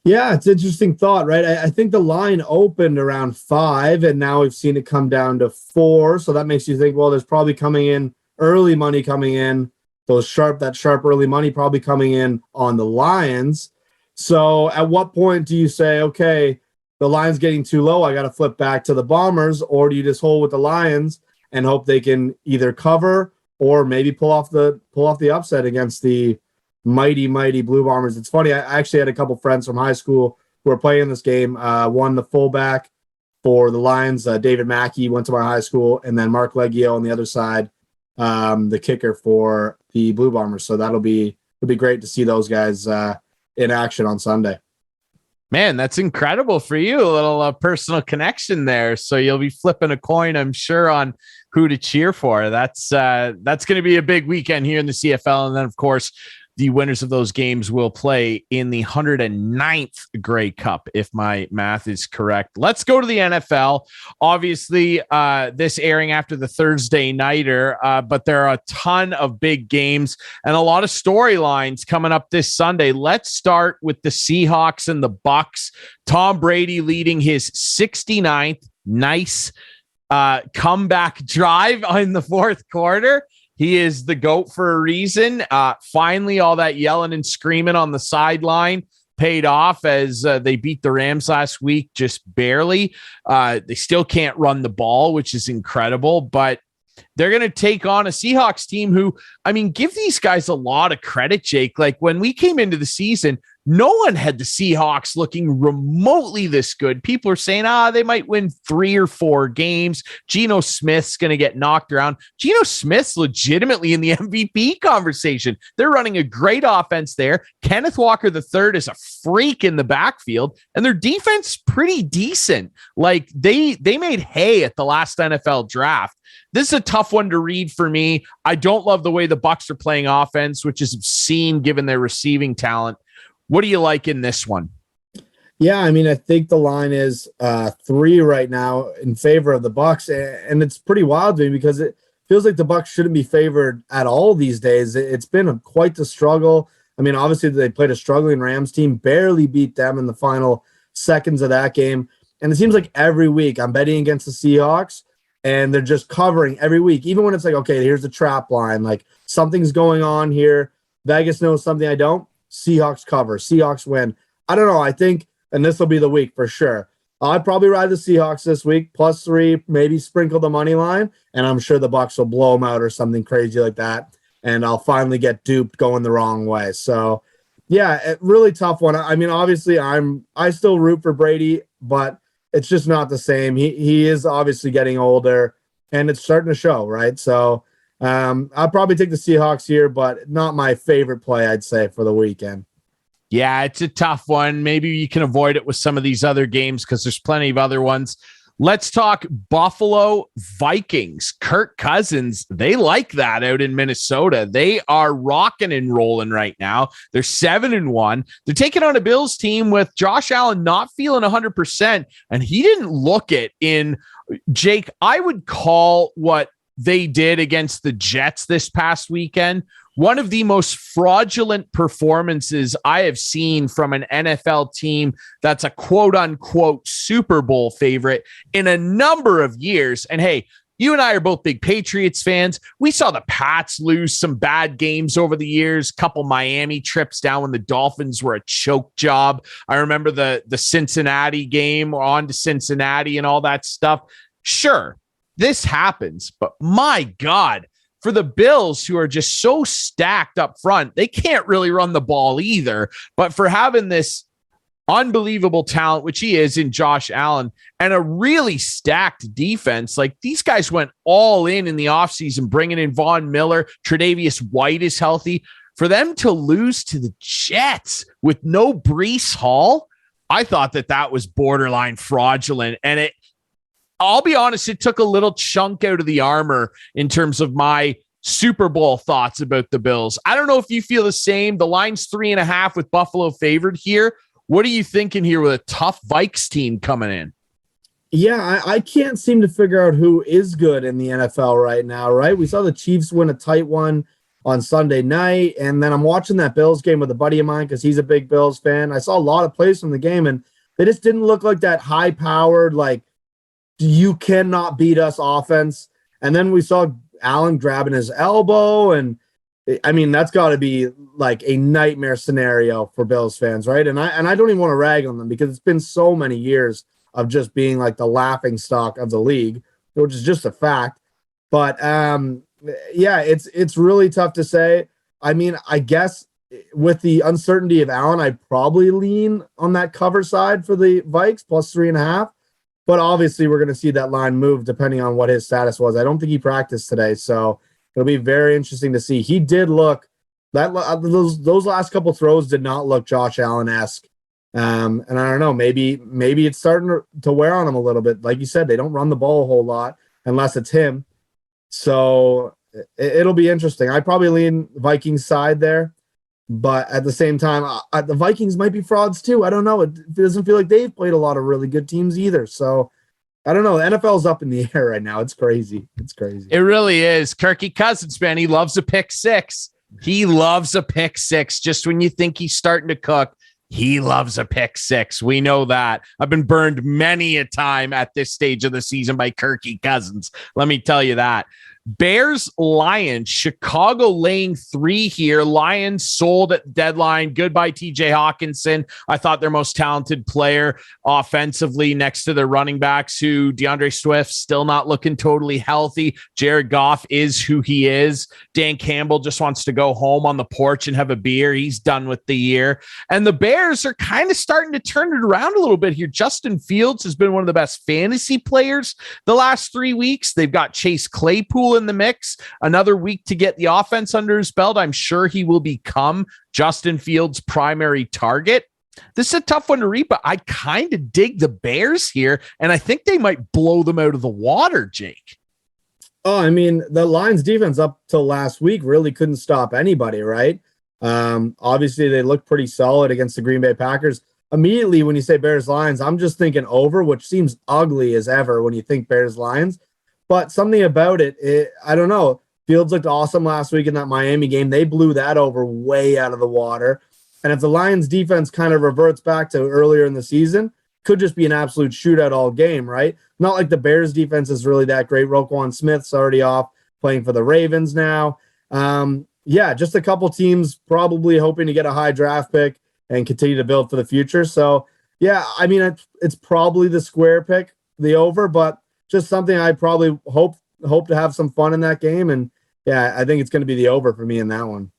Yeah, it's an interesting thought, right? I think the line opened around 5, and now we've seen it come down to 4. So that makes you think, well, there's probably coming in early money coming in. That sharp early money probably coming in on the Lions. So at what point do you say, okay, the line's getting too low, I got to flip back to the Bombers, or do you just hold with the Lions and hope they can either cover or maybe pull off the upset against the mighty Blue Bombers? It's funny, I actually had a couple friends from high school who were playing this game. One, the fullback for the Lions, David Mackey, went to my high school, and then Mark Leggio on the other side, the kicker for the Blue Bombers. So it'll be great to see those guys in action on Sunday. Man, that's incredible for you. A little personal connection there. So you'll be flipping a coin, I'm sure, on who to cheer for. That's going to be a big weekend here in the CFL. And then, of course, the winners of those games will play in the 109th Grey Cup, if my math is correct. Let's go to the NFL. Obviously, this airing after the Thursday nighter, but there are a ton of big games and a lot of storylines coming up this Sunday. Let's start with the Seahawks and the Bucks. Tom Brady leading his 69th nice comeback drive in the fourth quarter. He is the GOAT for a reason. Finally, all that yelling and screaming on the sideline paid off as they beat the Rams last week, just barely. They still can't run the ball, which is incredible, but they're going to take on a Seahawks team who, I mean, give these guys a lot of credit, Jake. Like when we came into the season, no one had the Seahawks looking remotely this good. People are saying, they might win 3 or 4 games. Geno Smith's going to get knocked around. Geno Smith's legitimately in the MVP conversation. They're running a great offense there. Kenneth Walker III is a freak in the backfield, and their defense pretty decent. Like they made hay at the last NFL draft. This is a tough one to read for me. I don't love the way the Bucs are playing offense, which is obscene given their receiving talent. What do you like in this one? Yeah, I mean, I think the line is 3 right now in favor of the Bucs, and it's pretty wild to me because it feels like the Bucs shouldn't be favored at all these days. It's been quite the struggle. I mean, obviously they played a struggling Rams team, barely beat them in the final seconds of that game. And it seems like every week I'm betting against the Seahawks and they're just covering every week, even when it's like, okay, here's the trap line. Like something's going on here. Vegas knows something I don't. Seahawks cover. Seahawks win. I don't know. I think, and this will be the week for sure. I'd probably ride the Seahawks this week, +3, maybe sprinkle the money line, and I'm sure the Bucs will blow them out or something crazy like that. And I'll finally get duped going the wrong way. So, yeah, really tough one. I mean, obviously, I still root for Brady, but it's just not the same. He is obviously getting older, and it's starting to show, right? So, I'll probably take the Seahawks here, but not my favorite play, I'd say, for the weekend. Yeah, it's a tough one. Maybe you can avoid it with some of these other games because there's plenty of other ones. Let's talk Buffalo Vikings. Kirk Cousins, they like that out in Minnesota. They are rocking and rolling right now. They're 7-1. They're taking on a Bills team with Josh Allen not feeling 100%, and he didn't look it in, Jake, I would call what they did against the Jets this past weekend one of the most fraudulent performances I have seen from an NFL team that's a quote unquote Super Bowl favorite in a number of years. And hey, you and I are both big Patriots fans. We saw the Pats lose some bad games over the years, couple Miami trips down when the Dolphins were a choke job. I remember the Cincinnati game, on to Cincinnati and all that stuff. Sure, this happens, but my God, for the Bills, who are just so stacked up front, they can't really run the ball either. But for having this unbelievable talent, which he is in Josh Allen, and a really stacked defense, like these guys went all in the offseason, bringing in Von Miller, Tre'Davious White is healthy. For them to lose to the Jets with no Breece Hall, I thought that was borderline fraudulent. And I'll be honest, it took a little chunk out of the armor in terms of my Super Bowl thoughts about the Bills. I don't know if you feel the same. The line's 3.5 with Buffalo favored here. What are you thinking here with a tough Vikes team coming in? Yeah, I can't seem to figure out who is good in the NFL right now, right? We saw the Chiefs win a tight one on Sunday night, and then I'm watching that Bills game with a buddy of mine because he's a big Bills fan. I saw a lot of plays from the game, and they just didn't look like that high-powered, like, you cannot beat us offense. And then we saw Allen grabbing his elbow. And I mean, that's got to be like a nightmare scenario for Bills fans, right? And I don't even want to rag on them because it's been so many years of just being like the laughing stock of the league, which is just a fact. But yeah, it's really tough to say. I mean, I guess with the uncertainty of Allen, I'd probably lean on that cover side for the Vikes, +3.5. But obviously, we're going to see that line move depending on what his status was. I don't think he practiced today, so it'll be very interesting to see. He did look those last couple throws did not look Josh Allen-esque, and I don't know. Maybe it's starting to wear on him a little bit. Like you said, they don't run the ball a whole lot unless it's him. So it'll be interesting. I'd probably lean Vikings side there. But at the same time, the Vikings might be frauds too. I don't know. It doesn't feel like they've played a lot of really good teams either. So I don't know. The NFL's up in the air right now. It's crazy. It's crazy. It really is. Kirky Cousins, man, he loves a pick six. He loves a pick six. Just when you think he's starting to cook, he loves a pick six. We know that. I've been burned many a time at this stage of the season by Kirky Cousins. Let me tell you that. Bears, Lions, Chicago laying 3 here. Lions sold at deadline. Goodbye, TJ Hawkinson. I thought their most talented player offensively next to their running backs, who DeAndre Swift still not looking totally healthy. Jared Goff is who he is. Dan Campbell just wants to go home on the porch and have a beer. He's done with the year. And the Bears are kind of starting to turn it around a little bit here. Justin Fields has been one of the best fantasy players the last 3 weeks. They've got Chase Claypool in the mix. Another week to get the offense under his belt. I'm sure he will become Justin Fields' primary target. This is a tough one to read, but I kind of dig the Bears here, and I think they might blow them out of the water, Jake. Oh, I mean, the Lions defense up till last week really couldn't stop anybody, right? Obviously, they looked pretty solid against the Green Bay Packers. Immediately, when you say Bears-Lions, I'm just thinking over, which seems ugly as ever when you think Bears-Lions. But something about it, I don't know. Fields looked awesome last week in that Miami game. They blew that over way out of the water. And if the Lions defense kind of reverts back to earlier in the season, could just be an absolute shootout all game, right? Not like the Bears defense is really that great. Roquan Smith's already off playing for the Ravens now. Just a couple teams probably hoping to get a high draft pick and continue to build for the future. So, yeah, I mean, it's probably the square pick, the over, but just something I probably hope to have some fun in that game. And yeah, I think it's going to be the over for me in that one.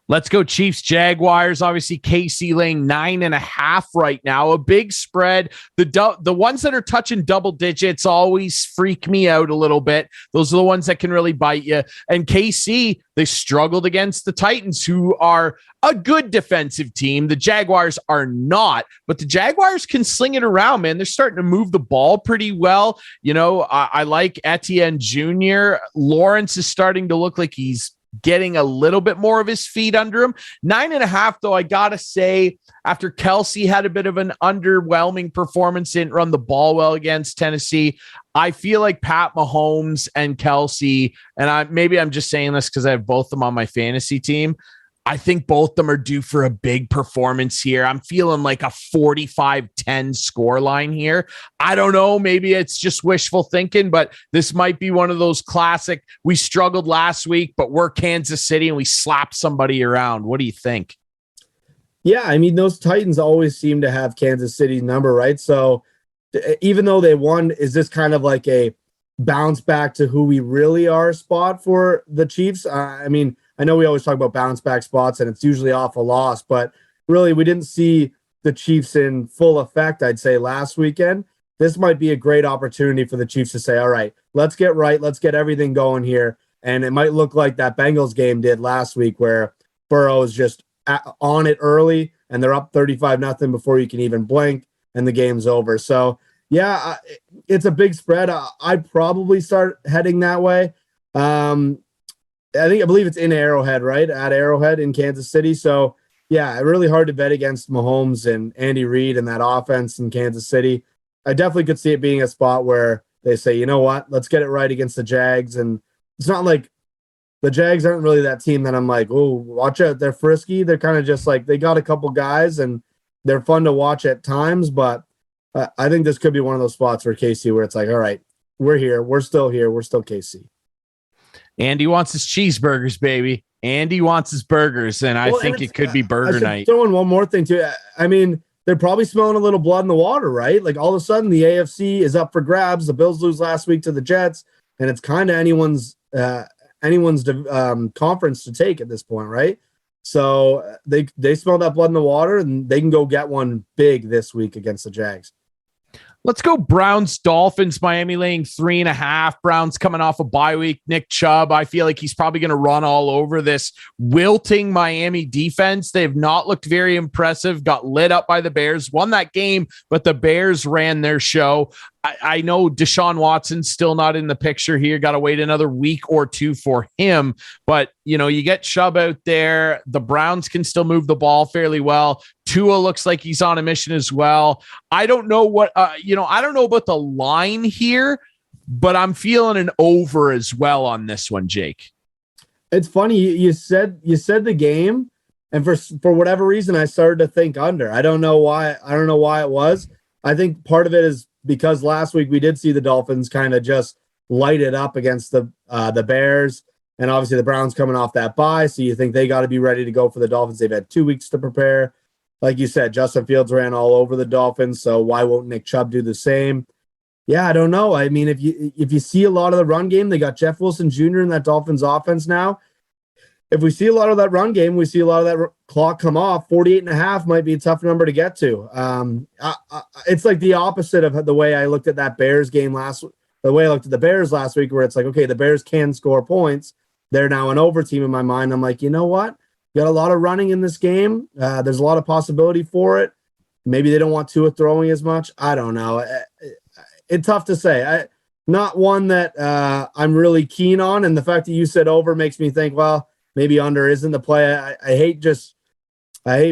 Let's go Chiefs Jaguars. Obviously, KC laying 9.5 right now. A big spread. The ones that are touching double digits always freak me out a little bit. Those are the ones that can really bite you. And KC, they struggled against the Titans, who are a good defensive team. The Jaguars are not, but the Jaguars can sling it around, man. They're starting to move the ball pretty well. You know, I like Etienne Jr. Lawrence is starting to look like he's getting a little bit more of his feet under him. 9.5, though, I gotta say, after Kelsey had a bit of an underwhelming performance, didn't run the ball well against Tennessee, I feel like Pat Mahomes and Kelsey, and I'm just saying this because I have both of them on my fantasy team, I think both of them are due for a big performance here. I'm feeling like a 45-10 score line here. I don't know. Maybe it's just wishful thinking, but this might be one of those classic, we struggled last week, but we're Kansas City and we slapped somebody around. What do you think? Yeah, I mean, those Titans always seem to have Kansas City's number, right? So even though they won, is this kind of like a bounce back to who we really are spot for the Chiefs? I mean, I know we always talk about bounce back spots and it's usually off a loss, but really we didn't see the Chiefs in full effect, I'd say, last weekend. This might be a great opportunity for the Chiefs to say, all right, let's get right. Let's get everything going here. And it might look like that Bengals game did last week where Burrow is just on it early and they're up 35-0 before you can even blink and the game's over. So, yeah, it's a big spread. I'd probably start heading that way. I believe it's in Arrowhead, right? At Arrowhead in Kansas City. So, yeah, really hard to bet against Mahomes and Andy Reid and that offense in Kansas City. I definitely could see it being a spot where they say, you know what, let's get it right against the Jags. And it's not like the Jags aren't really that team that I'm like, oh, watch out, they're frisky. They're kind of just like, they got a couple guys and they're fun to watch at times. But I think this could be one of those spots for KC where it's like, all right, we're here. We're still here. We're still KC. Andy wants his cheeseburgers, baby. Andy wants his burgers, and I think it could be burger night. Throw in one more thing, too. I mean, they're probably smelling a little blood in the water, right? Like, all of a sudden, the AFC is up for grabs. The Bills lose last week to the Jets, and it's kind of anyone's conference to take at this point, right? So they smell that blood in the water, and they can go get one big this week against the Jags. Let's go Browns, Dolphins, Miami laying 3.5. Browns coming off a bye week. Nick Chubb, I feel like he's probably going to run all over this wilting Miami defense. They have not looked very impressive, got lit up by the Bears, won that game, but the Bears ran their show. I know Deshaun Watson's still not in the picture here. Got to wait another week or two for him. But, you know, you get Chubb out there. The Browns can still move the ball fairly well. Tua looks like he's on a mission as well. I don't know what, I don't know about the line here, but I'm feeling an over as well on this one, Jake. It's funny. You said the game, and for whatever reason, I started to think under. I don't know why it was. I think part of it is because last week we did see the Dolphins kind of just light it up against the Bears, and obviously the Browns coming off that bye, so you think they got to be ready to go for the Dolphins. They've had 2 weeks to prepare. Like you said, Justin Fields ran all over the Dolphins, so why won't Nick Chubb do the same? Yeah, I don't know. I mean, if you see a lot of the run game, they got Jeff Wilson Jr. in that Dolphins offense now. If we see a lot of that run game, we see a lot of that clock come off. 48.5 might be a tough number to get to. It's like the opposite of the way I looked at that Bears game the way I looked at the Bears last week, where it's like, okay, the Bears can score points. They're now an over team in my mind. I'm like, you know what? You got a lot of running in this game. There's a lot of possibility for it. Maybe they don't want Tua throwing as much. I don't know. It's tough to say. Not one that I'm really keen on. And the fact that you said over makes me think, well, maybe under isn't the play. I hate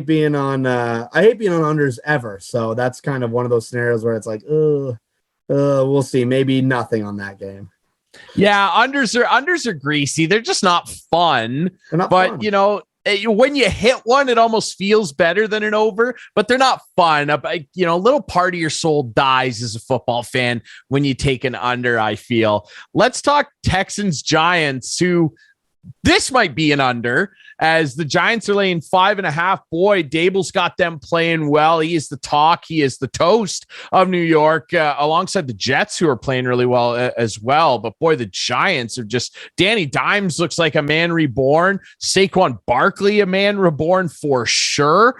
being on unders ever. So that's kind of one of those scenarios where it's like, we'll see. Maybe nothing on that game. Yeah, unders are greasy. They're just not fun. They're not But fun. you know, when you hit one, it almost feels better than an over. But they're not fun. You know, a little part of your soul dies as a football fan when you take an under. I feel. Let's talk Texans Giants, who this might be an under as the Giants are laying 5.5. Boy, Dable's got them playing well. He is the talk. He is the toast of New York, alongside the Jets, who are playing really well as well. But boy, the Giants are just, Danny Dimes looks like a man reborn. Saquon Barkley, a man reborn for sure.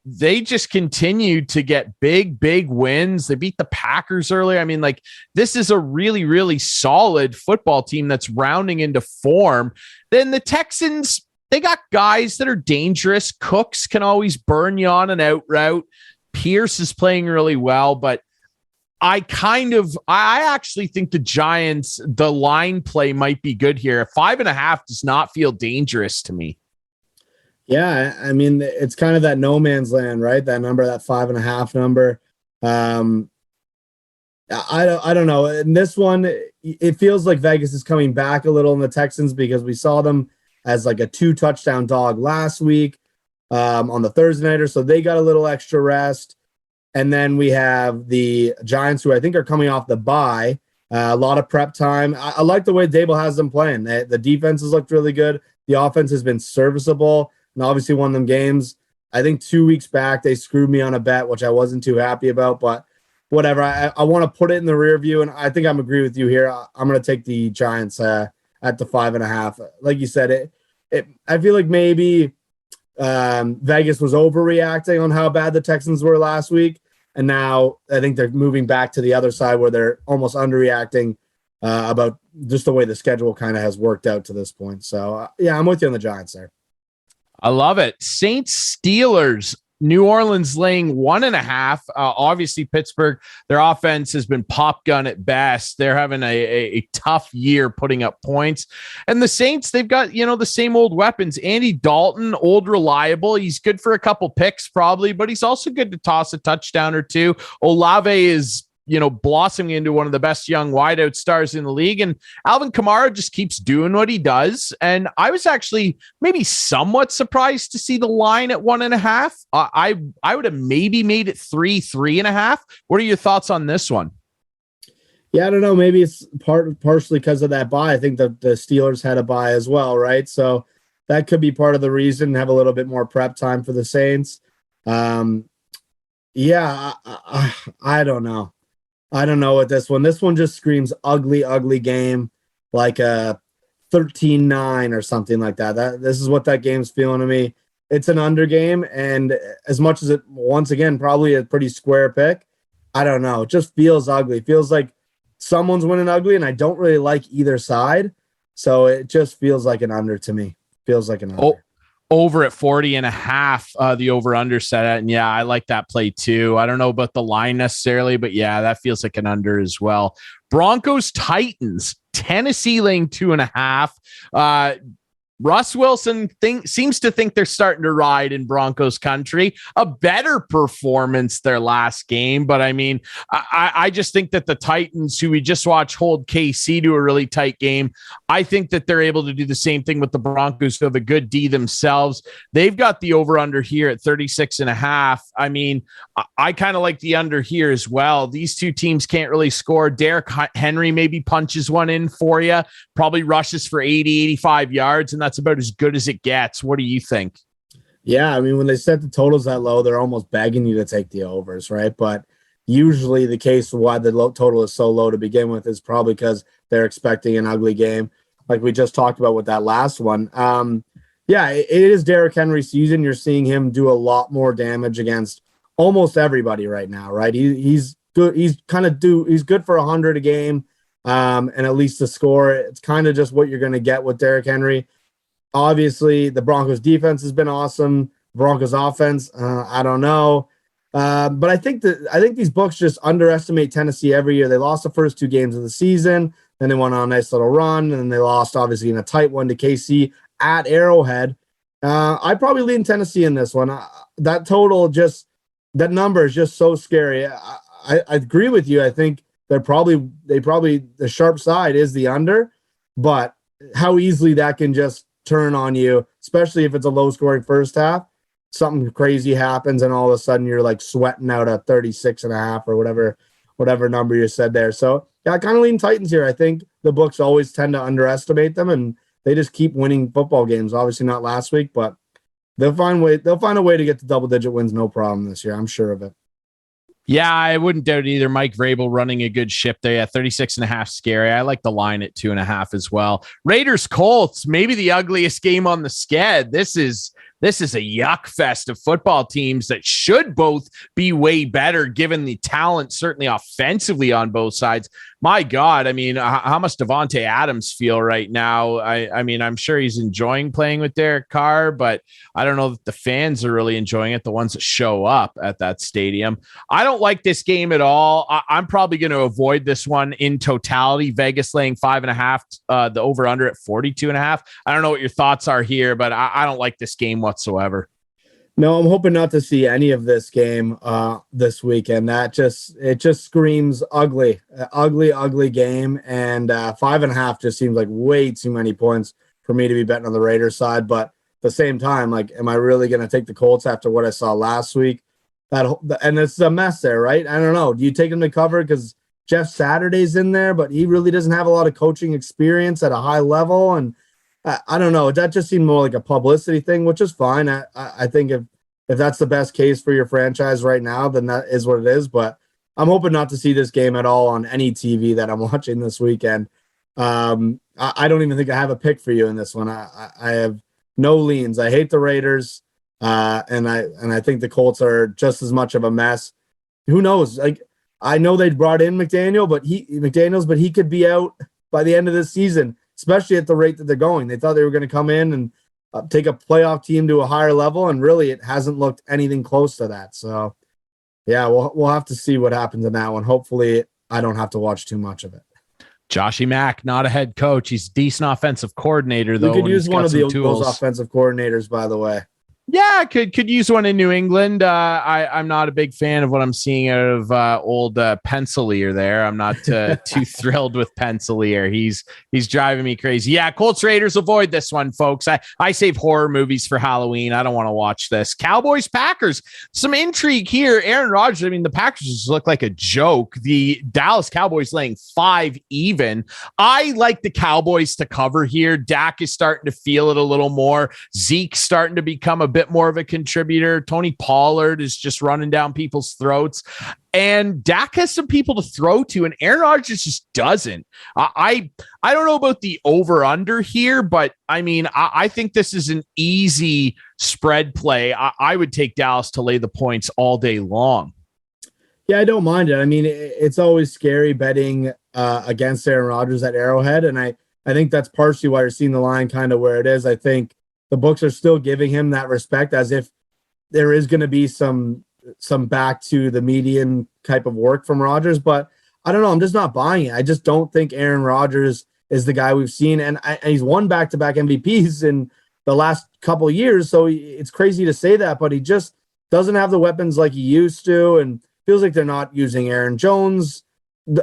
They just continue to get big wins. They beat the Packers earlier. I mean, like, this is a really, really solid football team that's rounding into form. Then the Texans, they got guys that are dangerous. Cooks can always burn you on an out route. Pierce is playing really well, but I actually think the Giants, the line play might be good here. 5.5 does not feel dangerous to me. Yeah, I mean, it's kind of that no man's land, right? That number, that 5.5 number. I don't know. In this one, it feels like Vegas is coming back a little in the Texans because we saw them as like a 2-touchdown dog last week on the Thursday nighter. So they got a little extra rest. And then we have the Giants, who I think are coming off the bye. A lot of prep time. I like the way Dable has them playing. The defense has looked really good. The offense has been serviceable and obviously won them games. I think 2 weeks back, they screwed me on a bet, which I wasn't too happy about, but whatever. I want to put it in the rear view, and I think I'm agree with you here. I'm going to take the Giants at the 5.5. Like you said, I feel like maybe Vegas was overreacting on how bad the Texans were last week, and now I think they're moving back to the other side where they're almost underreacting about just the way the schedule kind of has worked out to this point. So yeah, I'm with you on the Giants there. I love it. Saints Steelers. New Orleans laying 1.5. Obviously, Pittsburgh, their offense has been pop gun at best. They're having a tough year putting up points. And the Saints, they've got, you know, the same old weapons. Andy Dalton, old reliable. He's good for a couple picks probably, but he's also good to toss a touchdown or two. Olave is, you know, blossoming into one of the best young wideout stars in the league. And Alvin Kamara just keeps doing what he does. And I was actually maybe somewhat surprised to see the line at 1.5. I would have maybe made it 3.5. What are your thoughts on this one? Yeah, I don't know. Maybe it's partially because of that bye. I think the Steelers had a bye as well, right? So that could be part of the reason. Have a little bit more prep time for the Saints. Yeah, I don't know. I don't know what this one. This one just screams ugly game, like a 13-9 or something like that. This is what that game's feeling to me. It's an under game, and as much as it, once again, probably a pretty square pick, I don't know. It just feels ugly. It feels like someone's winning ugly, and I don't really like either side. So it just feels like an under to me. Feels like an under. Over at 40.5, the over under set at. And yeah, I like that play too. I don't know about the line necessarily, but yeah, that feels like an under as well. Broncos Titans, Tennessee laying 2.5. Russ Wilson seems to think they're starting to ride in Broncos country. A better performance their last game, but I mean, I just think that the Titans, who we just watched hold KC to a really tight game, I think that they're able to do the same thing with the Broncos, who have a good D themselves. They've got the over-under here at 36.5. I mean, I kind of like the under here as well. These two teams can't really score. Derrick Henry maybe punches one in for you, probably rushes for 80, 85 yards, and that's about as good as it gets. What do you think? Yeah, I mean, when they set the totals that low, they're almost begging you to take the overs, right? But usually the case for why the total is so low to begin with is probably because they're expecting an ugly game, like we just talked about with that last one. Yeah, it is Derrick Henry's season. You're seeing him do a lot more damage against almost everybody right now, right? He's good. He's good for 100 a game, and at least to score. It's kind of just what you're going to get with Derrick Henry. Obviously, the Broncos defense has been awesome. Broncos offense, I don't know. But I think these books just underestimate Tennessee every year. They lost the first 2 games of the season, then they went on a nice little run, and then they lost, obviously, in a tight one to KC at Arrowhead. I probably lean Tennessee in this one. That number is just so scary. I agree with you. I think they probably the sharp side is the under, but how easily that can just turn on you, especially if it's a low scoring first half. Something crazy happens and all of a sudden you're like sweating out a 36.5 or whatever number you said there. So yeah, I kind of lean Titans here. I think the books always tend to underestimate them, and they just keep winning football games. Obviously not last week, but they'll find a way to get to double-digit wins, no problem this year. I'm sure of it. Yeah, I wouldn't doubt either. Mike Vrabel running a good ship there. Yeah, 36.5 scary. I like the line at 2.5 as well. Raiders Colts, maybe the ugliest game on the sched. This is a yuck fest of football teams that should both be way better given the talent, certainly offensively on both sides. My God, I mean, how must Devontae Adams feel right now? I mean, I'm sure he's enjoying playing with Derek Carr, but I don't know that the fans are really enjoying it, the ones that show up at that stadium. I don't like this game at all. I'm probably going to avoid this one in totality. Vegas laying 5.5, the over-under at 42.5. I don't know what your thoughts are here, but I don't like this game whatsoever. No, I'm hoping not to see any of this game this weekend. It just screams ugly game. And 5.5 just seems like way too many points for me to be betting on the Raiders side. But at the same time, like, am I really going to take the Colts after what I saw last week? And it's a mess there, right? I don't know. Do you take them to cover because Jeff Saturday's in there, but he really doesn't have a lot of coaching experience at a high level? And I don't know. That just seemed more like a publicity thing, which is fine. I think if that's the best case for your franchise right now, then that is what it is. But I'm hoping not to see this game at all on any TV that I'm watching this weekend. I don't even think I have a pick for you in this one. I have no leans. I hate the Raiders, and I think the Colts are just as much of a mess. Who knows? Like, I know they brought in McDaniels, but he could be out by the end of this season, especially at the rate that they're going. They thought they were going to come in and take a playoff team to a higher level, and really it hasn't looked anything close to that. So, yeah, we'll have to see what happens in that one. Hopefully, I don't have to watch too much of it. Joshy Mack, not a head coach. He's a decent offensive coordinator, though. You could use one of those offensive coordinators, by the way. Yeah, could use one in New England. I'm not a big fan of what I'm seeing out of old Pencilier there. I'm not too thrilled with Pencilier. He's driving me crazy. Yeah, Colts Raiders, avoid this one, folks. I save horror movies for Halloween. I don't want to watch this. Cowboys Packers, some intrigue here. Aaron Rodgers, I mean, the Packers just look like a joke. The Dallas Cowboys laying 5 even. I like the Cowboys to cover here. Dak is starting to feel it a little more. Zeke's starting to become a bit more of a contributor. Tony Pollard is just running down people's throats, and Dak has some people to throw to, and Aaron Rodgers just doesn't. I don't know about the over under here, but I mean, I think this is an easy spread play. I would take Dallas to lay the points all day long. Yeah, I don't mind it. I mean, it's always scary betting against Aaron Rodgers at Arrowhead, and I think that's partially why you're seeing the line kind of where it is. I think the books are still giving him that respect, as if there is going to be some back to the median type of work from Rodgers. But I don't know. I'm just not buying it. I just don't think Aaron Rodgers is the guy we've seen. And he's won back-to-back MVPs in the last couple of years. So it's crazy to say that, but he just doesn't have the weapons like he used to. And feels like they're not using Aaron Jones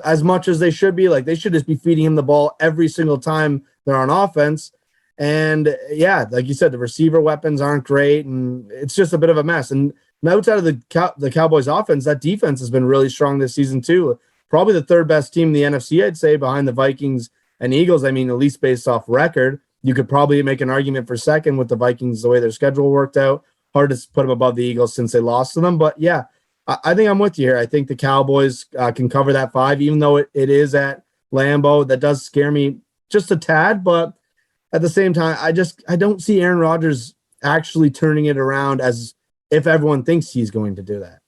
as much as they should be. Like, they should just be feeding him the ball every single time they're on offense. And yeah, like you said, the receiver weapons aren't great, and it's just a bit of a mess. And outside of the Cowboys offense, that defense has been really strong this season too. Probably the third best team in the NFC, I'd say, behind the Vikings and Eagles. I mean, at least based off record, you could probably make an argument for second with the Vikings, the way their schedule worked out. Hard to put them above the Eagles since they lost to them. But yeah, I think I'm with you here. I think the Cowboys can cover that 5, even though it is at Lambeau. That does scare me just a tad, but at the same time, I don't see Aaron Rodgers actually turning it around as if everyone thinks he's going to do that.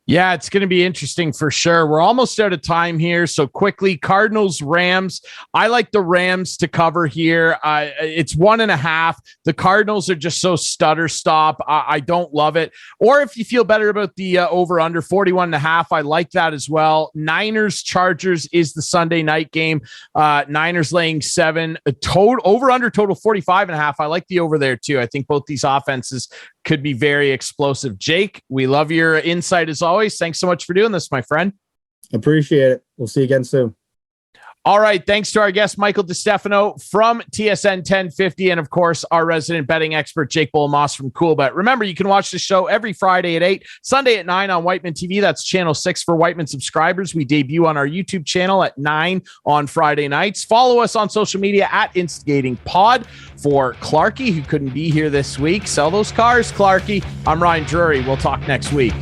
Yeah, it's going to be interesting for sure. We're almost out of time here. So quickly, Cardinals, Rams. I like the Rams to cover here. It's 1.5. The Cardinals are just so stutter stop. I don't love it. Or if you feel better about the over under 41.5, I like that as well. Niners, Chargers is the Sunday night game. Niners laying 7. Over under total 45.5. I like the over there too. I think both these offenses could be very explosive. Jake, we love your insight as always. Thanks so much for doing this, my friend. Appreciate it. We'll see you again soon. All right. Thanks to our guest, Michael Distefano from TSN 1050. And of course, our resident betting expert, Jake Bullmoss from CoolBet. Remember, you can watch the show every Friday at 8, Sunday at 9 on Whiteman TV. That's channel 6 for Whiteman subscribers. We debut on our YouTube channel at 9 on Friday nights. Follow us on social media at InstigatingPod. For Clarky, who couldn't be here this week, sell those cars, Clarky. I'm Ryan Drury. We'll talk next week.